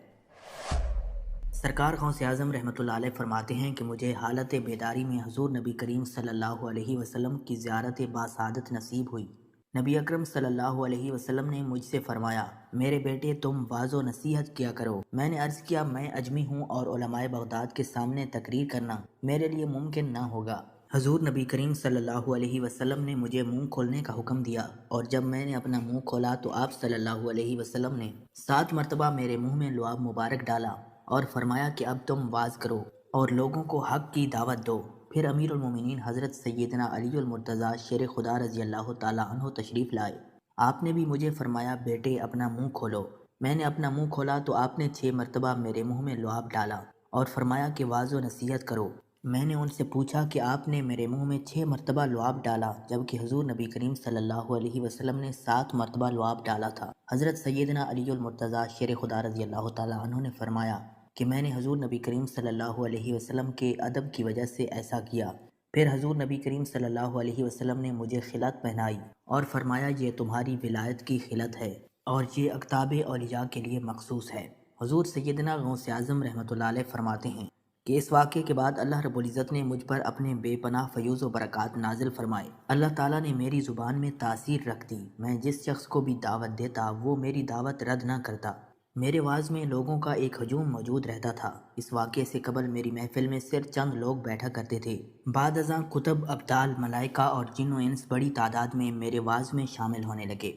سرکار غوث اعظم رحمۃ اللہ علیہ فرماتے ہیں کہ مجھے حالت بیداری میں حضور نبی کریم صلی اللہ علیہ وسلم کی زیارت باسعادت نصیب ہوئی۔ نبی اکرم صلی اللہ علیہ وسلم نے مجھ سے فرمایا، میرے بیٹے، تم واعظ و نصیحت کیا کرو۔ میں نے عرض کیا، میں اجمی ہوں اور علماء بغداد کے سامنے تقریر کرنا میرے لیے ممکن نہ ہوگا۔ حضور نبی کریم صلی اللہ علیہ وسلم نے مجھے منہ کھولنے کا حکم دیا، اور جب میں نے اپنا منہ کھولا تو آپ صلی اللہ علیہ وسلم نے 7 مرتبہ میرے منہ میں لعاب مبارک ڈالا اور فرمایا کہ اب تم واز کرو اور لوگوں کو حق کی دعوت دو۔ پھر امیر المومنین حضرت سیدنا علی المرتضیٰ شیر خدا رضی اللہ تعالیٰ عنہ تشریف لائے۔ آپ نے بھی مجھے فرمایا، بیٹے اپنا منہ کھولو۔ میں نے اپنا منہ کھولا تو آپ نے 6 مرتبہ میرے منہ میں لعاب ڈالا اور فرمایا کہ واعظ و نصیحت کرو۔ میں نے ان سے پوچھا کہ آپ نے میرے منہ میں 6 مرتبہ لعاب ڈالا جبکہ حضور نبی کریم صلی اللہ علیہ وسلم نے 7 مرتبہ لعاب ڈالا تھا۔ حضرت سیدنا علی المرتضیٰ شیر خدا رضی اللہ تعالیٰ عنہ نے فرمایا کہ میں نے حضور نبی کریم صلی اللہ علیہ وسلم کے ادب کی وجہ سے ایسا کیا۔ پھر حضور نبی کریم صلی اللہ علیہ وسلم نے مجھے خلعت پہنائی اور فرمایا، یہ تمہاری ولایت کی خلعت ہے اور یہ اقطاب اولیاء کے لیے مخصوص ہے۔ حضور سیدنا غوث اعظم رحمۃ اللہ علیہ فرماتے ہیں کہ اس واقعے کے بعد اللہ رب العزت نے مجھ پر اپنے بے پناہ فیوز و برکات نازل فرمائے۔ اللہ تعالیٰ نے میری زبان میں تاثیر رکھ دی۔ میں جس شخص کو بھی دعوت دیتا وہ میری دعوت رد نہ کرتا۔ میرے واز میں لوگوں کا ایک ہجوم موجود رہتا تھا۔ اس واقعے سے قبل میری محفل میں صرف چند لوگ بیٹھا کرتے تھے۔ بعد ازاں کتب، ابدال، ملائکہ اور جن و انس بڑی تعداد میں میرے واز میں شامل ہونے لگے۔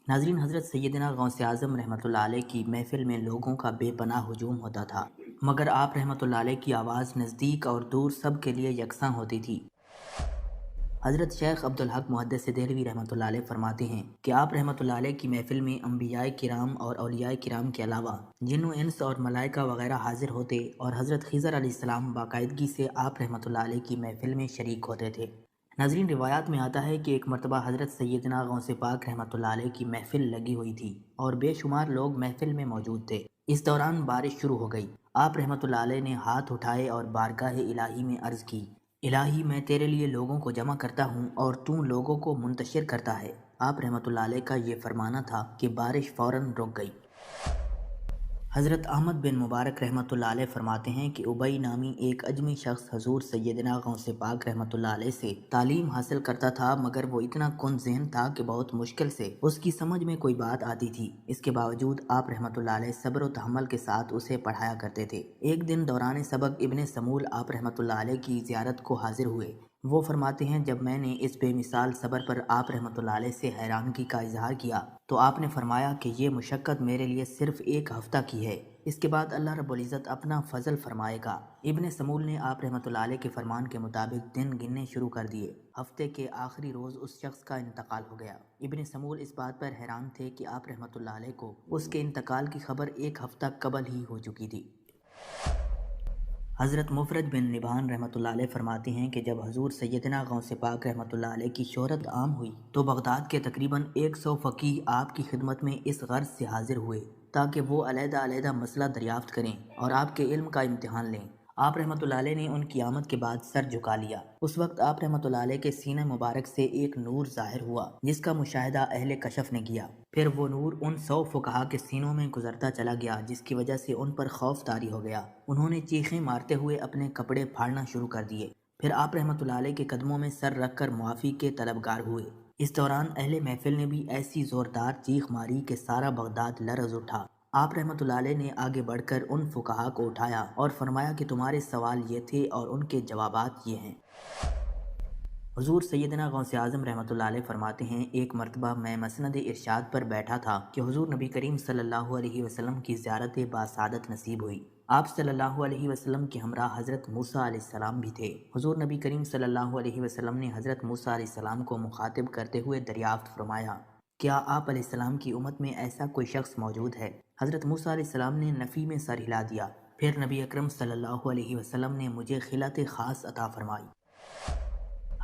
ناظرین، حضرت سیدنا غوث اعظم رحمۃ اللہ علیہ کی محفل میں لوگوں کا بے پناہ ہجوم ہوتا تھا، مگر آپ رحمۃ اللہ علیہ کی آواز نزدیک اور دور سب کے لیے یکساں ہوتی تھی۔ حضرت شیخ عبدالحق محدث دہلوی رحمۃ اللہ علیہ فرماتے ہیں کہ آپ رحمۃ اللہ علیہ کی محفل میں انبیاء کرام اور اولیاء کرام کے علاوہ جن و انس اور ملائکہ وغیرہ حاضر ہوتے، اور حضرت خضر علیہ السلام باقاعدگی سے آپ رحمۃ اللہ علیہ کی محفل میں شریک ہوتے تھے۔ ناظرین، روایات میں آتا ہے کہ ایک مرتبہ حضرت سیدنا غوث پاک رحمۃ اللہ علیہ کی محفل لگی ہوئی تھی اور بے شمار لوگ محفل میں موجود تھے۔ اس دوران بارش شروع ہو گئی۔ آپ رحمۃ اللہ علیہ نے ہاتھ اٹھائے اور بارگاہ الہی میں عرض کی، الہی، میں تیرے لیے لوگوں کو جمع کرتا ہوں اور تو لوگوں کو منتشر کرتا ہے۔ آپ رحمۃ اللہ علیہ کا یہ فرمانا تھا کہ بارش فوراً رک گئی۔ حضرت احمد بن مبارک رحمۃ اللہ علیہ فرماتے ہیں کہ ابئی نامی ایک اجمی شخص حضور سیدنا غوث پاک رحمۃ اللہ علیہ سے تعلیم حاصل کرتا تھا، مگر وہ اتنا کن ذہن تھا کہ بہت مشکل سے اس کی سمجھ میں کوئی بات آتی تھی۔ اس کے باوجود آپ رحمۃ اللہ علیہ صبر و تحمل کے ساتھ اسے پڑھایا کرتے تھے۔ ایک دن دوران سبق ابن سمول آپ رحمۃ اللہ علیہ کی زیارت کو حاضر ہوئے۔ وہ فرماتے ہیں، جب میں نے اس بے مثال صبر پر آپ رحمۃ اللہ علیہ سے حیرانگی کا اظہار کیا تو آپ نے فرمایا کہ یہ مشقت میرے لیے صرف ایک ہفتہ کی ہے، اس کے بعد اللہ رب العزت اپنا فضل فرمائے گا۔ ابن سمول نے آپ رحمۃ اللہ علیہ کے فرمان کے مطابق دن گننے شروع کر دیے۔ ہفتے کے آخری روز اس شخص کا انتقال ہو گیا۔ ابن سمول اس بات پر حیران تھے کہ آپ رحمۃ اللہ علیہ کو اس کے انتقال کی خبر ایک ہفتہ قبل ہی ہو چکی تھی۔ حضرت مفرد بن نبھان رحمۃ اللہ علیہ فرماتے ہیں کہ جب حضور سیدنا غوث پاک رحمۃ اللہ علیہ کی شہرت عام ہوئی تو بغداد کے تقریباً 100 فقیہ آپ کی خدمت میں اس غرض سے حاضر ہوئے تاکہ وہ علیحدہ علیحدہ مسئلہ دریافت کریں اور آپ کے علم کا امتحان لیں۔ آپ رحمۃ اللہ علیہ نے ان کی آمد کے بعد سر جھکا لیا۔ اس وقت آپ رحمۃ اللہ علیہ کے سینہ مبارک سے ایک نور ظاہر ہوا جس کا مشاہدہ اہل کشف نے کیا۔ پھر وہ نور ان 100 فقہا کے سینوں میں گزرتا چلا گیا، جس کی وجہ سے ان پر خوف طاری ہو گیا۔ انہوں نے چیخیں مارتے ہوئے اپنے کپڑے پھاڑنا شروع کر دیے۔ پھر آپ رحمۃ اللہ علیہ کے قدموں میں سر رکھ کر معافی کے طلبگار ہوئے۔ اس دوران اہل محفل نے بھی ایسی زوردار چیخ ماری کہ سارا بغداد لرز اٹھا۔ آپ رحمۃ اللہ علیہ نے آگے بڑھ کر ان فقہا کو اٹھایا اور فرمایا کہ تمہارے سوال یہ تھے اور ان کے جوابات یہ ہیں۔ حضور سیدنا غوث اعظم رحمۃ اللہ علیہ فرماتے ہیں، ایک مرتبہ میں مسند ارشاد پر بیٹھا تھا کہ حضور نبی کریم صلی اللہ علیہ وسلم کی زیارت باسعادت نصیب ہوئی۔ آپ صلی اللہ علیہ وسلم کے ہمراہ حضرت موسیٰ علیہ السلام بھی تھے۔ حضور نبی کریم صلی اللہ علیہ وسلم نے حضرت موسیٰ علیہ السلام کو مخاطب کرتے ہوئے دریافت فرمایا، کیا آپ علیہ السلام کی امت میں ایسا کوئی شخص موجود ہے؟ حضرت موسیٰ علیہ السلام نے نفی میں سر ہلا دیا۔ پھر نبی اکرم صلی اللہ علیہ وسلم نے مجھے خلعت خاص عطا فرمائی۔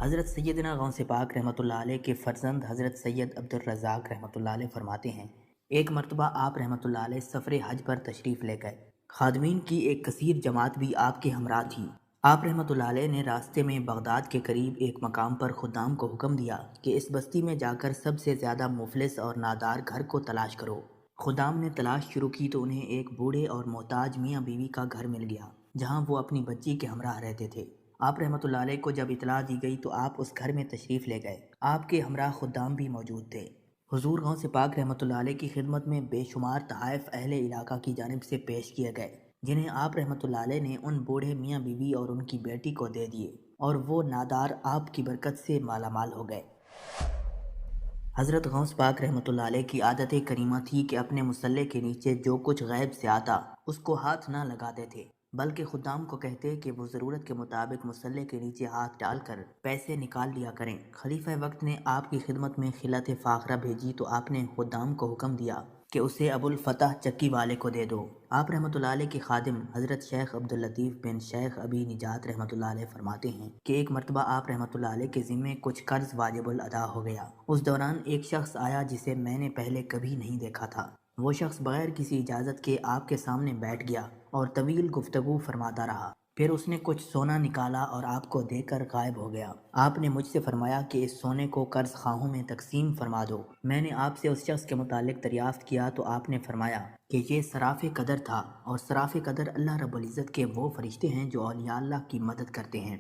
حضرت سیدنا غوث پاک رحمۃ اللہ علیہ کے فرزند حضرت سید عبد الرزاق رحمۃ اللہ علیہ فرماتے ہیں، ایک مرتبہ آپ رحمۃ اللہ علیہ سفر حج پر تشریف لے گئے۔ خادمین کی ایک کثیر جماعت بھی آپ کے ہمراہ تھی۔ آپ رحمۃ اللہ علیہ نے راستے میں بغداد کے قریب ایک مقام پر خدام کو حکم دیا کہ اس بستی میں جا کر سب سے زیادہ مفلس اور نادار گھر کو تلاش کرو۔ خدام نے تلاش شروع کی تو انہیں ایک بوڑھے اور محتاج میاں بیوی کا گھر مل گیا جہاں وہ اپنی بچی کے ہمراہ رہتے تھے۔ آپ رحمۃ اللہ علیہ کو جب اطلاع دی گئی تو آپ اس گھر میں تشریف لے گئے۔ آپ کے ہمراہ خدام بھی موجود تھے۔ حضور غوث پاک رحمۃ اللہ علیہ کی خدمت میں بے شمار تحائف اہل علاقہ کی جانب سے پیش کیے گئے، جنہیں آپ رحمۃ اللہ علیہ نے ان بوڑھے میاں بیوی اور ان کی بیٹی کو دے دیے، اور وہ نادار آپ کی برکت سے مالا مال ہو گئے۔ حضرت غوث پاک رحمۃ اللہ علیہ کی عادت کریمہ تھی کہ اپنے مصلے کے نیچے جو کچھ غیب سے آتا اس کو ہاتھ نہ لگاتے تھے، بلکہ خدام کو کہتے کہ وہ ضرورت کے مطابق مصلے کے نیچے ہاتھ ڈال کر پیسے نکال لیا کریں۔ خلیفہ وقت نے آپ کی خدمت میں خلعت فاخرہ بھیجی تو آپ نے خدام کو حکم دیا کہ اسے ابو الفتح چکی والے کو دے دو۔ آپ رحمۃ اللہ علیہ کے خادم حضرت شیخ عبداللطیف بن شیخ ابی نجات رحمۃ اللہ علیہ فرماتے ہیں کہ ایک مرتبہ آپ رحمۃ اللہ علیہ کے ذمے کچھ قرض واجب الادا ہو گیا۔ اس دوران ایک شخص آیا جسے میں نے پہلے کبھی نہیں دیکھا تھا۔ وہ شخص بغیر کسی اجازت کے آپ کے سامنے بیٹھ گیا اور طویل گفتگو فرماتا رہا۔ پھر اس نے کچھ سونا نکالا اور آپ کو دے کر غائب ہو گیا۔ آپ نے مجھ سے فرمایا کہ اس سونے کو قرض خواہوں میں تقسیم فرما دو۔ میں نے آپ سے اس شخص کے متعلق دریافت کیا تو آپ نے فرمایا کہ یہ صراف قدر تھا، اور صراف قدر اللہ رب العزت کے وہ فرشتے ہیں جو اولیاء اللہ کی مدد کرتے ہیں۔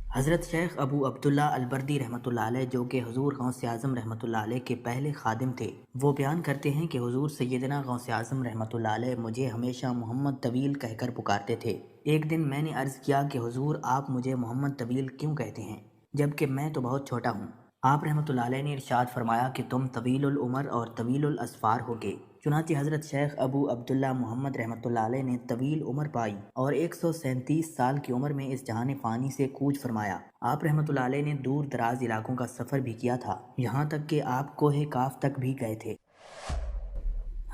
حضرت شیخ ابو عبداللہ البردی رحمۃ اللہ علیہ، جو کہ حضور غوث اعظم رحمۃ اللہ علیہ کے پہلے خادم تھے، وہ بیان کرتے ہیں کہ حضور سیدنا غوث اعظم رحمۃ اللہ علیہ مجھے ہمیشہ محمد طویل کہہ کر پکارتے تھے۔ ایک دن میں نے عرض کیا کہ حضور آپ مجھے محمد طویل کیوں کہتے ہیں جبکہ میں تو بہت چھوٹا ہوں؟ آپ رحمۃ اللہ علیہ نے ارشاد فرمایا کہ تم طویل العمر اور طویل الاسفار ہوگے۔ چنانچہ حضرت شیخ ابو عبداللہ محمد رحمۃ اللہ علیہ نے طویل عمر پائی اور 137 سال کی عمر میں اس جہان فانی سے کوچ فرمایا۔ آپ رحمۃ اللہ علیہ نے دور دراز علاقوں کا سفر بھی کیا تھا، یہاں تک کہ آپ کوہ کاف تک بھی گئے تھے۔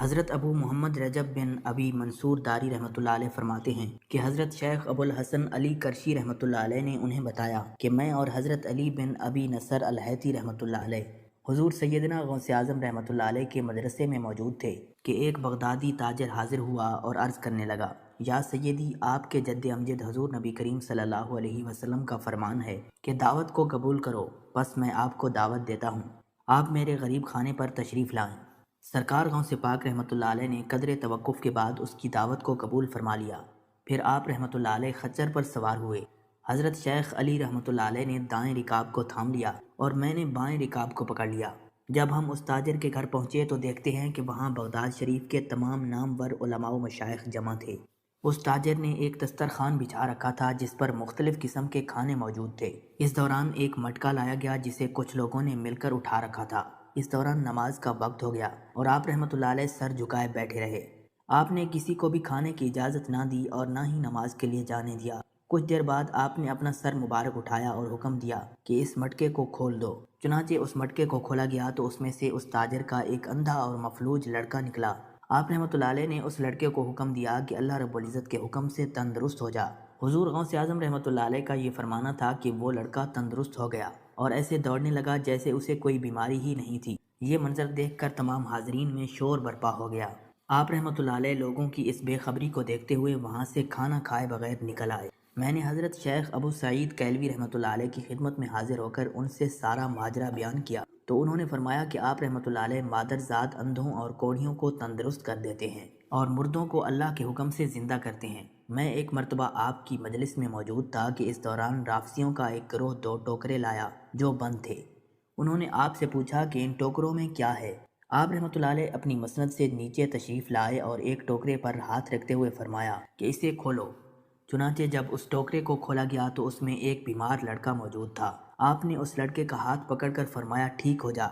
حضرت ابو محمد رجب بن ابی منصور داری رحمۃ اللہ علیہ فرماتے ہیں کہ حضرت شیخ ابو الحسن علی کرشی رحمۃ اللہ علیہ نے انہیں بتایا کہ میں اور حضرت علی بن ابی نصر الحیتی رحمۃ اللہ علیہ حضور سیدنا غوث اعظم رحمۃ اللہ علیہ کے مدرسے میں موجود تھے کہ ایک بغدادی تاجر حاضر ہوا اور عرض کرنے لگا، یا سیدی، آپ کے جد امجد حضور نبی کریم صلی اللہ علیہ وسلم کا فرمان ہے کہ دعوت کو قبول کرو، بس میں آپ کو دعوت دیتا ہوں، آپ میرے غریب خانے پر تشریف لائیں۔ سرکار غوث پاک رحمۃ اللہ علیہ نے قدر توقف کے بعد اس کی دعوت کو قبول فرما لیا۔ پھر آپ رحمۃ اللہ علیہ خچر پر سوار ہوئے۔ حضرت شیخ علی رحمۃ اللہ علیہ نے دائیں رکاب کو تھام لیا اور میں نے بائیں رکاب کو پکڑ لیا۔ جب ہم اس تاجر کے گھر پہنچے تو دیکھتے ہیں کہ وہاں بغداد شریف کے تمام نامور علماء و مشائخ جمع تھے۔ اس تاجر نے ایک دسترخوان بچھا رکھا تھا جس پر مختلف قسم کے کھانے موجود تھے۔ اس دوران ایک مٹکا لایا گیا جسے کچھ لوگوں نے مل کر اٹھا رکھا تھا۔ اس دوران نماز کا وقت ہو گیا اور آپ رحمۃ اللہ علیہ سر جھکائے بیٹھے رہے۔ آپ نے کسی کو بھی کھانے کی اجازت نہ دی اور نہ ہی نماز کے لیے جانے دیا۔ کچھ دیر بعد آپ نے اپنا سر مبارک اٹھایا اور حکم دیا کہ اس مٹکے کو کھول دو۔ چنانچہ اس مٹکے کو کھولا گیا تو اس میں سے اس تاجر کا ایک اندھا اور مفلوج لڑکا نکلا۔ آپ رحمۃ اللہ علیہ نے اس لڑکے کو حکم دیا کہ اللہ رب العزت کے حکم سے تندرست ہو جا۔ حضور غوث اعظم رحمۃ اللہ علیہ کا یہ فرمانا تھا کہ وہ لڑکا تندرست ہو گیا اور ایسے دوڑنے لگا جیسے اسے کوئی بیماری ہی نہیں تھی۔ یہ منظر دیکھ کر تمام حاضرین میں شور برپا ہو گیا۔ آپ رحمۃ اللہ علیہ لوگوں کی اس بے خبری کو دیکھتے ہوئے وہاں سے کھانا کھائے بغیر نکل آئے۔ میں نے حضرت شیخ ابو سعید کیلوی رحمۃ اللہ علیہ کی خدمت میں حاضر ہو کر ان سے سارا ماجرا بیان کیا تو انہوں نے فرمایا کہ آپ رحمۃ اللہ علیہ مادرزاد اندھوں اور کوڑھیوں کو تندرست کر دیتے ہیں اور مردوں کو اللہ کے حکم سے زندہ کرتے ہیں۔ میں ایک مرتبہ آپ کی مجلس میں موجود تھا کہ اس دوران رافضیوں کا ایک گروہ 2 ٹوکرے لایا جو بند تھے۔ انہوں نے آپ سے پوچھا کہ ان ٹوکروں میں کیا ہے؟ آپ رحمۃ اللہ علیہ اپنی مسند سے نیچے تشریف لائے اور ایک ٹوکرے پر ہاتھ رکھتے ہوئے فرمایا کہ اسے کھولو۔ چنانچہ جب اس ٹوکرے کو کھولا گیا تو اس میں ایک بیمار لڑکا موجود تھا۔ آپ نے اس لڑکے کا ہاتھ پکڑ کر فرمایا، ٹھیک ہو جا۔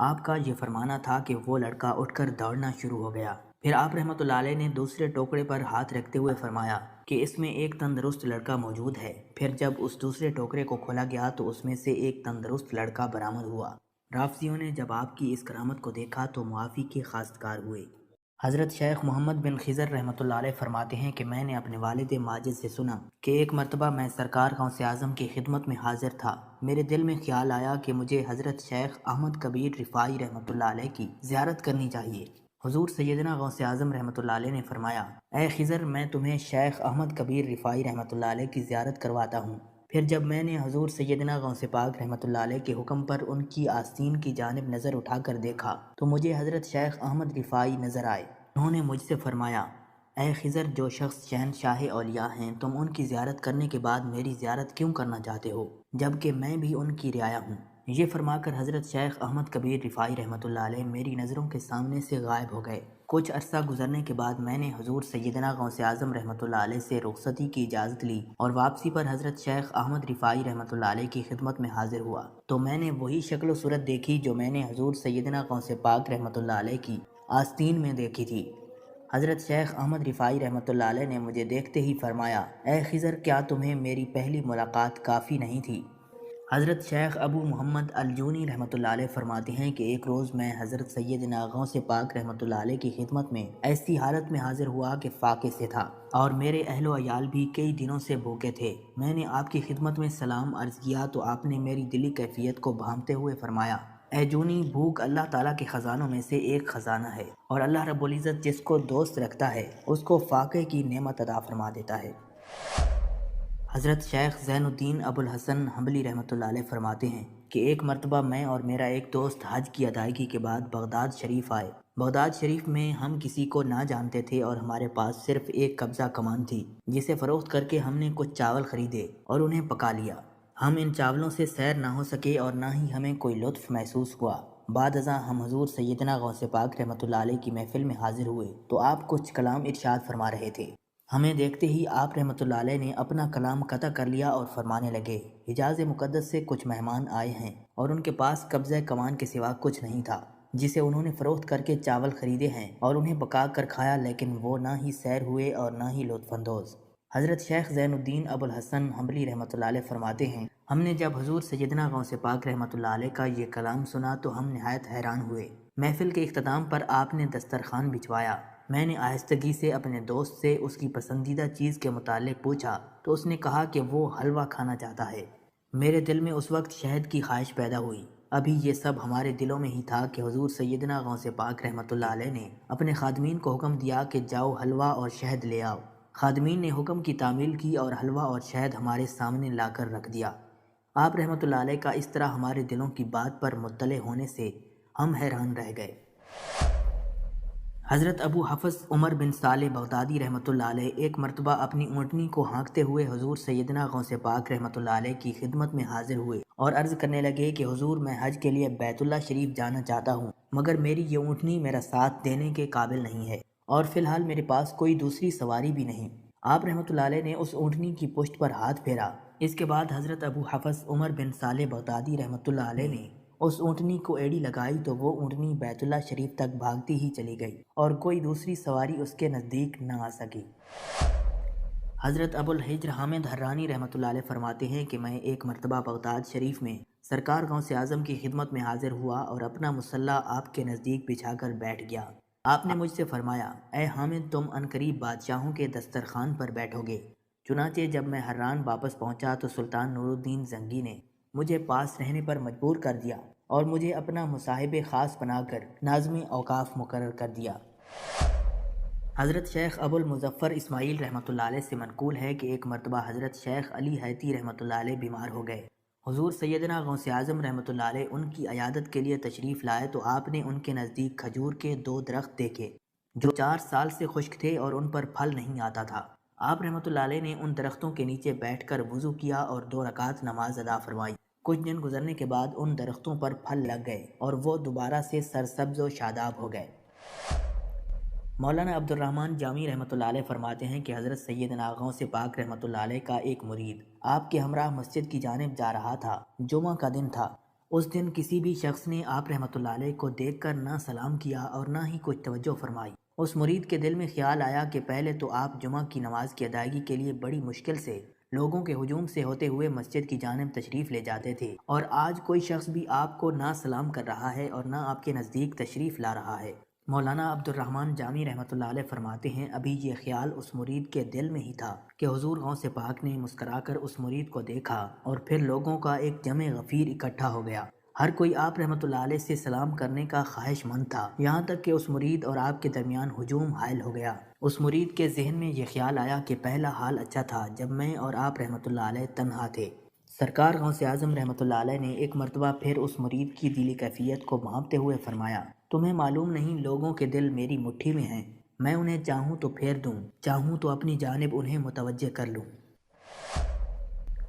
آپ کا یہ فرمانا تھا کہ وہ لڑکا اٹھ کر دوڑنا شروع ہو گیا۔ پھر آپ رحمۃ اللہ علیہ نے دوسرے ٹوکرے پر ہاتھ رکھتے ہوئے فرمایا کہ اس میں ایک تندرست لڑکا موجود ہے۔ پھر جب اس دوسرے ٹوکرے کو کھولا گیا تو اس میں سے ایک تندرست لڑکا برآمد ہوا۔ رافضیوں نے جب آپ کی اس کرامت کو دیکھا تو معافی کے خواستگار ہوئے۔ حضرت شیخ محمد بن خضر رحمۃ اللہ علیہ فرماتے ہیں کہ میں نے اپنے والد ماجد سے سنا کہ ایک مرتبہ میں سرکار غوث اعظم کی خدمت میں حاضر تھا۔ میرے دل میں خیال آیا کہ مجھے حضرت شیخ احمد کبیر رفاعی رحمۃ اللہ علیہ کی زیارت کرنی چاہیے۔ حضور سیدنا غوث اعظم رحمۃ اللہ علیہ نے فرمایا، اے خضر، میں تمہیں شیخ احمد کبیر رفاعی رحمۃ اللہ علیہ کی زیارت کرواتا ہوں۔ پھر جب میں نے حضور سیدنا غوث پاک رحمۃ اللہ علیہ کے حکم پر ان کی آستین کی جانب نظر اٹھا کر دیکھا تو مجھے حضرت شیخ احمد رفاعی نظر آئے۔ انہوں نے مجھ سے فرمایا، اے خضر، جو شخص شہنشاہ اولیاء ہیں، تم ان کی زیارت کرنے کے بعد میری زیارت کیوں کرنا چاہتے ہو جبکہ میں بھی ان کی رعایا ہوں؟ یہ فرما کر حضرت شیخ احمد کبیر رفاعی رحمۃ اللہ علیہ میری نظروں کے سامنے سے غائب ہو گئے۔ کچھ عرصہ گزرنے کے بعد میں نے حضور سیدنا غوث اعظم رحمۃ اللہ علیہ سے رخصتی کی اجازت لی اور واپسی پر حضرت شیخ احمد رفاعی رحمۃ اللہ علیہ کی خدمت میں حاضر ہوا تو میں نے وہی شکل و صورت دیکھی جو میں نے حضور سیدنا غوث پاک رحمۃ اللہ علیہ کی آستین میں دیکھی تھی۔ حضرت شیخ احمد رفاعی رحمۃ اللہ علیہ نے مجھے دیکھتے ہی فرمایا، اے خضر، کیا تمہیں میری پہلی ملاقات کافی نہیں تھی؟ حضرت شیخ ابو محمد الجونی رحمۃ اللہ علیہ فرماتے ہیں کہ ایک روز میں حضرت سیدنا غوث پاک رحمۃ اللہ علیہ کی خدمت میں ایسی حالت میں حاضر ہوا کہ فاقے سے تھا اور میرے اہل و عیال بھی کئی دنوں سے بھوکے تھے۔ میں نے آپ کی خدمت میں سلام عرض کیا تو آپ نے میری دلی کیفیت کو بھانپتے ہوئے فرمایا، اے جونی، بھوک اللہ تعالیٰ کے خزانوں میں سے ایک خزانہ ہے اور اللہ رب العزت جس کو دوست رکھتا ہے اس کو فاقے کی نعمت عطا فرما دیتا ہے۔ حضرت شیخ زین الدین ابو الحسن حنبلی رحمۃ اللہ علیہ فرماتے ہیں کہ ایک مرتبہ میں اور میرا ایک دوست حج کی ادائیگی کے بعد بغداد شریف آئے۔ بغداد شریف میں ہم کسی کو نہ جانتے تھے اور ہمارے پاس صرف ایک قبضہ کمان تھی جسے فروخت کر کے ہم نے کچھ چاول خریدے اور انہیں پکا لیا۔ ہم ان چاولوں سے سیر نہ ہو سکے اور نہ ہی ہمیں کوئی لطف محسوس ہوا۔ بعد ازاں ہم حضور سیدنا غوث پاک رحمۃ اللہ علیہ کی محفل میں حاضر ہوئے تو آپ کچھ کلام ارشاد فرما رہے تھے۔ ہمیں دیکھتے ہی آپ رحمۃ اللہ علیہ نے اپنا کلام قطع کر لیا اور فرمانے لگے، حجاز مقدس سے کچھ مہمان آئے ہیں اور ان کے پاس قبضہ کمان کے سوا کچھ نہیں تھا جسے انہوں نے فروخت کر کے چاول خریدے ہیں اور انہیں پکا کر کھایا، لیکن وہ نہ ہی سیر ہوئے اور نہ ہی لطف اندوز۔ حضرت شیخ زین الدین ابو الحسن حنبلی رحمۃ اللہ علیہ فرماتے ہیں، ہم نے جب حضور سیدنا غوث پاک رحمۃ اللہ علیہ کا یہ کلام سنا تو ہم نہایت حیران ہوئے۔ محفل کے اختتام پر آپ نے دسترخوان بچھوایا۔ میں نے آہستگی سے اپنے دوست سے اس کی پسندیدہ چیز کے متعلق پوچھا تو اس نے کہا کہ وہ حلوہ کھانا چاہتا ہے۔ میرے دل میں اس وقت شہد کی خواہش پیدا ہوئی۔ ابھی یہ سب ہمارے دلوں میں ہی تھا کہ حضور سیدنا غوث پاک رحمۃ اللہ علیہ نے اپنے خادمین کو حکم دیا کہ جاؤ حلوہ اور شہد لے آؤ۔ خادمین نے حکم کی تعمیل کی اور حلوہ اور شہد ہمارے سامنے لا کر رکھ دیا۔ آپ رحمۃ اللہ علیہ کا اس طرح ہمارے دلوں کی بات پر مطلع ہونے سے ہم حیران رہ گئے۔ حضرت ابو حفص عمر بن صالح بغدادی رحمۃ اللہ علیہ ایک مرتبہ اپنی اونٹنی کو ہانکتے ہوئے حضور سیدنا غوث پاک رحمۃ اللہ علیہ کی خدمت میں حاضر ہوئے اور عرض کرنے لگے کہ حضور، میں حج کے لیے بیت اللہ شریف جانا چاہتا ہوں، مگر میری یہ اونٹنی میرا ساتھ دینے کے قابل نہیں ہے اور فی الحال میرے پاس کوئی دوسری سواری بھی نہیں۔ آپ رحمۃ اللہ علیہ نے اس اونٹنی کی پشت پر ہاتھ پھیرا۔ اس کے بعد حضرت ابو حفص عمر بن صالح بغدادی رحمۃ اللہ علیہ نے اس اونٹنی کو ایڑی لگائی تو وہ اونٹنی بیت اللہ شریف تک بھاگتی ہی چلی گئی اور کوئی دوسری سواری اس کے نزدیک نہ آ سکی۔ حضرت ابو الحجر حامد حرانی رحمۃ اللہ علیہ فرماتے ہیں کہ میں ایک مرتبہ بغداد شریف میں سرکار غوث اعظم کی خدمت میں حاضر ہوا اور اپنا مصلی آپ کے نزدیک بچھا کر بیٹھ گیا۔ آپ نے مجھ سے فرمایا، اے حامد، تم عنقریب بادشاہوں کے دسترخوان پر بیٹھو گے۔ چنانچہ جب میں حران واپس پہنچا تو سلطان نور الدین زنگی نے مجھے پاس رہنے پر مجبور کر دیا اور مجھے اپنا مصاحب خاص بنا کر ناظم اوقاف مقرر کر دیا۔ حضرت شیخ ابو المظفر اسماعیل رحمۃ اللہ علیہ سے منقول ہے کہ ایک مرتبہ حضرت شیخ علی حیتی رحمۃ اللہ علیہ بیمار ہو گئے۔ حضور سیدنا غوث اعظم رحمۃ اللہ علیہ ان کی عیادت کے لیے تشریف لائے تو آپ نے ان کے نزدیک کھجور کے 2 درخت دیکھے جو 4 سال سے خشک تھے اور ان پر پھل نہیں آتا تھا۔ آپ رحمۃ اللہ علیہ نے ان درختوں کے نیچے بیٹھ کر وضو کیا اور 2 رکعت نماز ادا فرمائی۔ کچھ دن گزرنے کے بعد ان درختوں پر پھل لگ گئے اور وہ دوبارہ سے سرسبز و شاداب ہو گئے۔ مولانا عبد الرحمن جامی رحمۃ اللہ علیہ فرماتے ہیں کہ حضرت سیدنا غوث پاک رحمۃ اللہ علیہ کا ایک مرید آپ کے ہمراہ مسجد کی جانب جا رہا تھا۔ جمعہ کا دن تھا۔ اس دن کسی بھی شخص نے آپ رحمۃ اللہ علیہ کو دیکھ کر نہ سلام کیا اور نہ ہی کچھ توجہ فرمائی۔ اس مرید کے دل میں خیال آیا کہ پہلے تو آپ جمعہ کی نماز کی ادائیگی کے لیے بڑی مشکل سے لوگوں کے ہجوم سے ہوتے ہوئے مسجد کی جانب تشریف لے جاتے تھے، اور آج کوئی شخص بھی آپ کو نہ سلام کر رہا ہے اور نہ آپ کے نزدیک تشریف لا رہا ہے۔ مولانا عبد الرحمن جامی رحمۃ اللہ علیہ فرماتے ہیں، ابھی یہ خیال اس مرید کے دل میں ہی تھا کہ حضور غوث پاک نے مسکرا کر اس مرید کو دیکھا اور پھر لوگوں کا ایک جمع غفیر اکٹھا ہو گیا۔ ہر کوئی آپ رحمۃ اللہ علیہ سے سلام کرنے کا خواہش مند تھا، یہاں تک کہ اس مرید اور آپ کے درمیان ہجوم حائل ہو گیا۔ اس مرید کے ذہن میں یہ خیال آیا کہ پہلا حال اچھا تھا جب میں اور آپ رحمۃ اللہ علیہ تنہا تھے۔ سرکار غوث اعظم رحمۃ اللہ علیہ نے ایک مرتبہ پھر اس مرید کی دلی کیفیت کو بھانپتے ہوئے فرمایا، تمہیں معلوم نہیں لوگوں کے دل میری مٹھی میں ہیں، میں انہیں چاہوں تو پھیر دوں، چاہوں تو اپنی جانب انہیں متوجہ کر لوں۔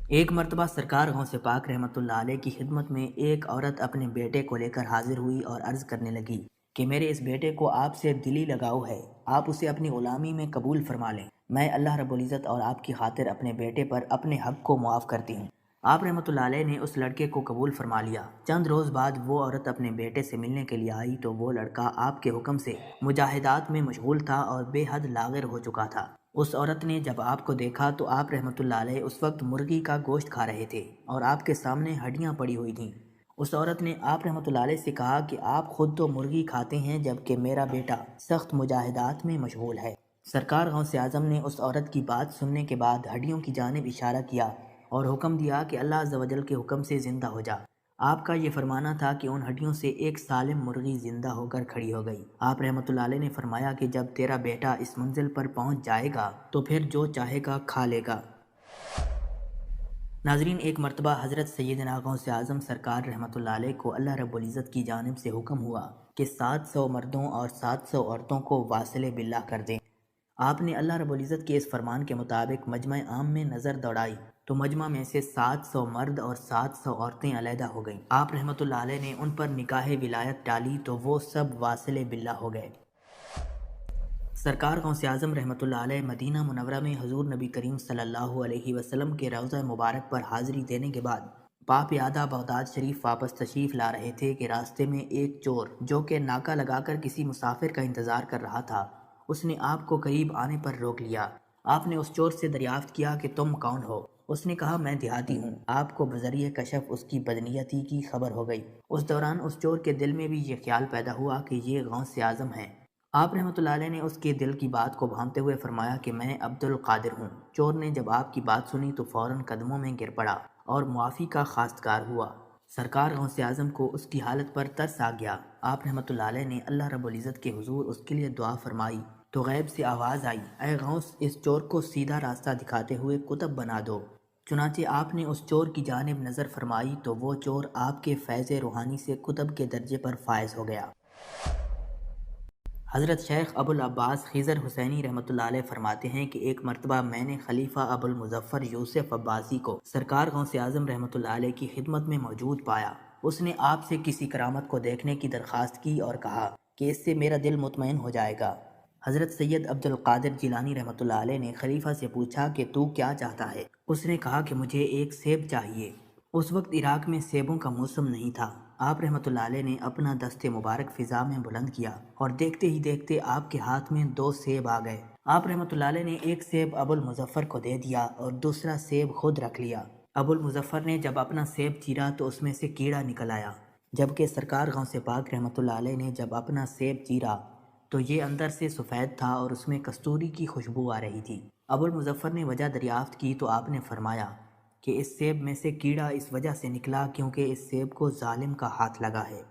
ایک مرتبہ سرکار غوث پاک رحمۃ اللہ علیہ کی خدمت میں ایک عورت اپنے بیٹے کو لے کر حاضر ہوئی اور عرض کرنے لگی کہ میرے اس بیٹے کو آپ سے دلی لگاؤ ہے، آپ اسے اپنی غلامی میں قبول فرما لیں، میں اللہ رب العزت اور آپ کی خاطر اپنے بیٹے پر اپنے حق کو معاف کرتی ہوں۔ آپ رحمۃ اللہ علیہ نے اس لڑکے کو قبول فرما لیا۔ چند روز بعد وہ عورت اپنے بیٹے سے ملنے کے لیے آئی تو وہ لڑکا آپ کے حکم سے مجاہدات میں مشغول تھا اور بے حد لاغر ہو چکا تھا۔ اس عورت نے جب آپ کو دیکھا تو آپ رحمۃ اللہ علیہ اس وقت مرغی کا گوشت کھا رہے تھے اور آپ کے سامنے ہڈیاں پڑی ہوئی تھیں۔ اس عورت نے آپ رحمۃ اللہ علیہ سے کہا کہ آپ خود تو مرغی کھاتے ہیں جبکہ میرا بیٹا سخت مجاہدات میں مشغول ہے۔ سرکار غوث اعظم نے اس عورت کی بات سننے کے بعد ہڈیوں کی جانب اشارہ کیا اور حکم دیا کہ اللہ عز و جل کے حکم سے زندہ ہو جا۔ آپ کا یہ فرمانا تھا کہ ان ہڈیوں سے ایک سالم مرغی زندہ ہو کر کھڑی ہو گئی۔ آپ رحمۃ اللہ علیہ نے فرمایا کہ جب تیرا بیٹا اس منزل پر پہنچ جائے گا تو پھر جو چاہے گا کھا لے گا۔ ناظرین، ایک مرتبہ حضرت سیدنا غوث اعظم سرکار رحمۃ اللہ علیہ کو اللہ رب العزت کی جانب سے حکم ہوا کہ 700 مردوں اور 700 عورتوں کو واصل باللہ کر دیں۔ آپ نے اللہ رب العزت کے اس فرمان کے مطابق مجمع عام میں نظر دوڑائی تو مجمع میں سے 700 مرد اور 700 عورتیں علیحدہ ہو گئیں۔ آپ رحمۃ اللہ علیہ نے ان پر نکاح ولایت ڈالی تو وہ سب واصل باللہ ہو گئے۔ سرکار غوث اعظم رحمۃ اللہ علیہ مدینہ منورہ میں حضور نبی کریم صلی اللہ علیہ وسلم کے روضہ مبارک پر حاضری دینے کے بعد باپیادہ بغداد شریف واپس تشریف لا رہے تھے کہ راستے میں ایک چور جو کہ ناکہ لگا کر کسی مسافر کا انتظار کر رہا تھا، اس نے آپ کو قریب آنے پر روک لیا۔ آپ نے اس چور سے دریافت کیا کہ تم کون ہو؟ اس نے کہا میں دیہاتی ہوں۔ آپ کو بذریعہ کشف اس کی بدنیتی کی خبر ہو گئی۔ اس دوران اس چور کے دل میں بھی یہ خیال پیدا ہوا کہ یہ غوث اعظم ہے۔ آپ رحمۃ اللہ علیہ نے اس کے دل کی بات کو بھانپتے ہوئے فرمایا کہ میں عبد القادر ہوں۔ چور نے جب آپ کی بات سنی تو فوراً قدموں میں گر پڑا اور معافی کا خواستگار ہوا۔ سرکار غوث اعظم کو اس کی حالت پر ترس آ گیا۔ آپ رحمۃ اللہ علیہ نے اللہ رب العزت کے حضور اس کے لیے دعا فرمائی تو غیب سے آواز آئی، اے غوث اس چور کو سیدھا راستہ دکھاتے ہوئے قطب بنا دو۔ چنانچہ آپ نے اس چور کی جانب نظر فرمائی تو وہ چور آپ کے فیض روحانی سے قطب کے درجے پر فائز ہو گیا۔ حضرت شیخ ابو العباس خضر حسینی رحمۃ اللہ علیہ فرماتے ہیں کہ ایک مرتبہ میں نے خلیفہ ابو المظفر یوسف عباسی کو سرکار غوث اعظم رحمۃ اللہ علیہ کی خدمت میں موجود پایا۔ اس نے آپ سے کسی کرامت کو دیکھنے کی درخواست کی اور کہا کہ اس سے میرا دل مطمئن ہو جائے گا۔ حضرت سید عبد القادر جیلانی رحمۃ اللہ علیہ نے خلیفہ سے پوچھا کہ تو کیا چاہتا ہے؟ اس نے کہا کہ مجھے ایک سیب چاہیے۔ اس وقت عراق میں سیبوں کا موسم نہیں تھا۔ آپ رحمۃ اللہ علیہ نے اپنا دست مبارک فضا میں بلند کیا اور دیکھتے ہی دیکھتے آپ کے ہاتھ میں 2 سیب آ گئے۔ آپ رحمۃ اللہ علیہ نے ایک سیب ابو المظفر کو دے دیا اور دوسرا سیب خود رکھ لیا۔ ابو المظفر نے جب اپنا سیب چیرا تو اس میں سے کیڑا نکل آیا، جبکہ سرکار غوث پاک رحمۃ اللہ علیہ نے جب اپنا سیب چیرا تو یہ اندر سے سفید تھا اور اس میں کستوری کی خوشبو آ رہی تھی۔ ابو المظفر نے وجہ دریافت کی تو آپ نے فرمایا کہ اس سیب میں سے کیڑا اس وجہ سے نکلا کیونکہ اس سیب کو ظالم کا ہاتھ لگا ہے۔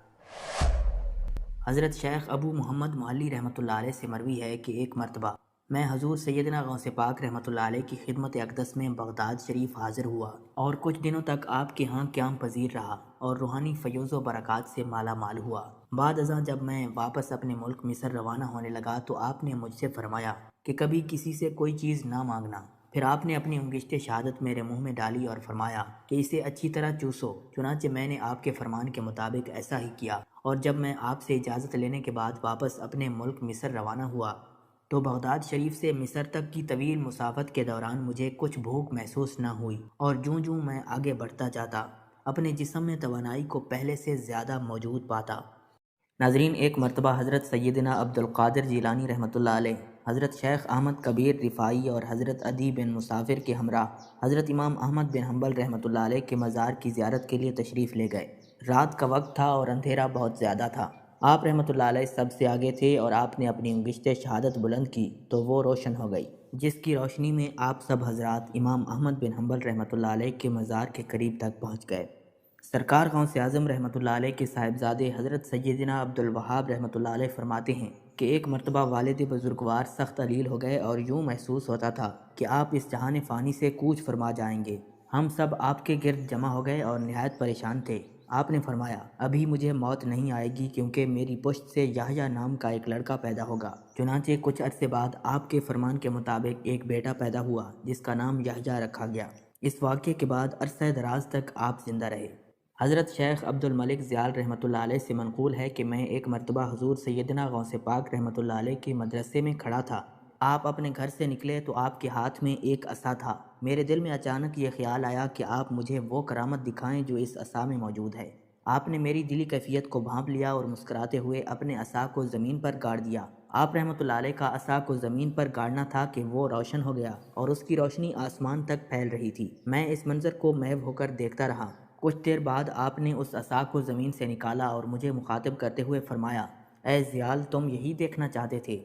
حضرت شیخ ابو محمد محلی رحمۃ اللہ علیہ سے مروی ہے کہ ایک مرتبہ میں حضور سیدنا غوث پاک رحمۃ اللہ علیہ کی خدمت اقدس میں بغداد شریف حاضر ہوا اور کچھ دنوں تک آپ کے ہاں قیام پذیر رہا اور روحانی فیوز و برکات سے مالا مال ہوا۔ بعد ازاں جب میں واپس اپنے ملک مصر روانہ ہونے لگا تو آپ نے مجھ سے فرمایا کہ کبھی کسی سے کوئی چیز نہ مانگنا۔ پھر آپ نے اپنی انگشت شہادت میرے منہ میں ڈالی اور فرمایا کہ اسے اچھی طرح چوسو۔ چنانچہ میں نے آپ کے فرمان کے مطابق ایسا ہی کیا، اور جب میں آپ سے اجازت لینے کے بعد واپس اپنے ملک مصر روانہ ہوا تو بغداد شریف سے مصر تک کی طویل مسافت کے دوران مجھے کچھ بھوک محسوس نہ ہوئی، اور جوں میں آگے بڑھتا جاتا اپنے جسم میں توانائی کو پہلے سے زیادہ موجود پاتا۔ ناظرین، ایک مرتبہ حضرت سیدنا عبد القادر جیلانی رحمۃ اللہ علیہ، حضرت شیخ احمد کبیر رفاعی اور حضرت عدی بن مسافر کے ہمراہ حضرت امام احمد بن حنبل رحمۃ اللہ علیہ کے مزار کی زیارت کے لیے تشریف لے گئے۔ رات کا وقت تھا اور اندھیرا بہت زیادہ تھا۔ آپ رحمۃ اللہ علیہ سب سے آگے تھے اور آپ نے اپنی انگشت شہادت بلند کی تو وہ روشن ہو گئی، جس کی روشنی میں آپ سب حضرات امام احمد بن حنبل رحمۃ اللہ علیہ کے مزار کے قریب تک پہنچ گئے۔ سرکار غوث اعظم رحمۃ اللہ علیہ کے صاحبزادے حضرت سیدنا عبد الوہاب رحمۃ اللہ علیہ فرماتے ہیں کہ ایک مرتبہ والد بزرگوار سخت علیل ہو گئے اور یوں محسوس ہوتا تھا کہ آپ اس جہان فانی سے کوچ فرما جائیں گے۔ ہم سب آپ کے گرد جمع ہو گئے اور نہایت پریشان تھے۔ آپ نے فرمایا ابھی مجھے موت نہیں آئے گی کیونکہ میری پشت سے یحییٰ نام کا ایک لڑکا پیدا ہوگا۔ چنانچہ کچھ عرصے بعد آپ کے فرمان کے مطابق ایک بیٹا پیدا ہوا جس کا نام یحییٰ رکھا گیا۔ اس واقعے کے بعد عرصہ دراز تک آپ زندہ رہے۔ حضرت شیخ عبد الملک زیال رحمۃ اللہ علیہ سے منقول ہے کہ میں ایک مرتبہ حضور سیدنا غوث پاک رحمۃ اللہ علیہ کے مدرسے میں کھڑا تھا۔ آپ اپنے گھر سے نکلے تو آپ کے ہاتھ میں ایک عصا تھا۔ میرے دل میں اچانک یہ خیال آیا کہ آپ مجھے وہ کرامت دکھائیں جو اس عصا میں موجود ہے۔ آپ نے میری دلی کیفیت کو بھانپ لیا اور مسکراتے ہوئے اپنے عصا کو زمین پر گاڑ دیا۔ آپ رحمۃ اللہ علیہ کا عصا کو زمین پر گاڑنا تھا کہ وہ روشن ہو گیا اور اس کی روشنی آسمان تک پھیل رہی تھی۔ میں اس منظر کو محو ہو کر دیکھتا رہا۔ کچھ دیر بعد آپ نے اس عصا کو زمین سے نکالا اور مجھے مخاطب کرتے ہوئے فرمایا، اے زیال تم یہی دیکھنا چاہتے تھے؟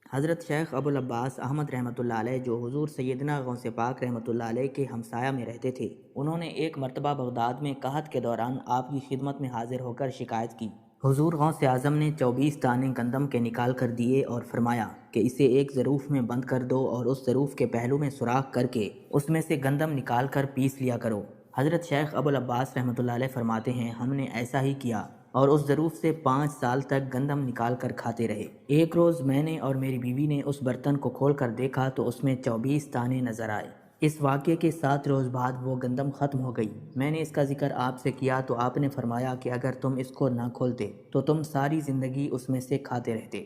حضرت شیخ ابو العباس احمد رحمۃ اللہ علیہ جو حضور سیدنا غوث پاک رحمۃ اللہ علیہ کے ہمسایہ میں رہتے تھے، انہوں نے ایک مرتبہ بغداد میں قحط کے دوران آپ کی خدمت میں حاضر ہو کر شکایت کی۔ حضور غوث اعظم نے 24 دانے گندم کے نکال کر دیے اور فرمایا کہ اسے ایک ظروف میں بند کر دو اور اس ظروف کے پہلو میں سوراخ کر کے اس میں سے گندم نکال کر پیس لیا کرو۔ حضرت شیخ ابو العباس رحمۃ اللہ علیہ فرماتے ہیں ہم نے ایسا ہی کیا اور اس ظروف سے 5 سال تک گندم نکال کر کھاتے رہے۔ ایک روز میں نے اور میری بیوی نے اس برتن کو کھول کر دیکھا تو اس میں 24 دانے نظر آئے۔ اس واقعے کے 7 روز بعد وہ گندم ختم ہو گئی۔ میں نے اس کا ذکر آپ سے کیا تو آپ نے فرمایا کہ اگر تم اس کو نہ کھولتے تو تم ساری زندگی اس میں سے کھاتے رہتے۔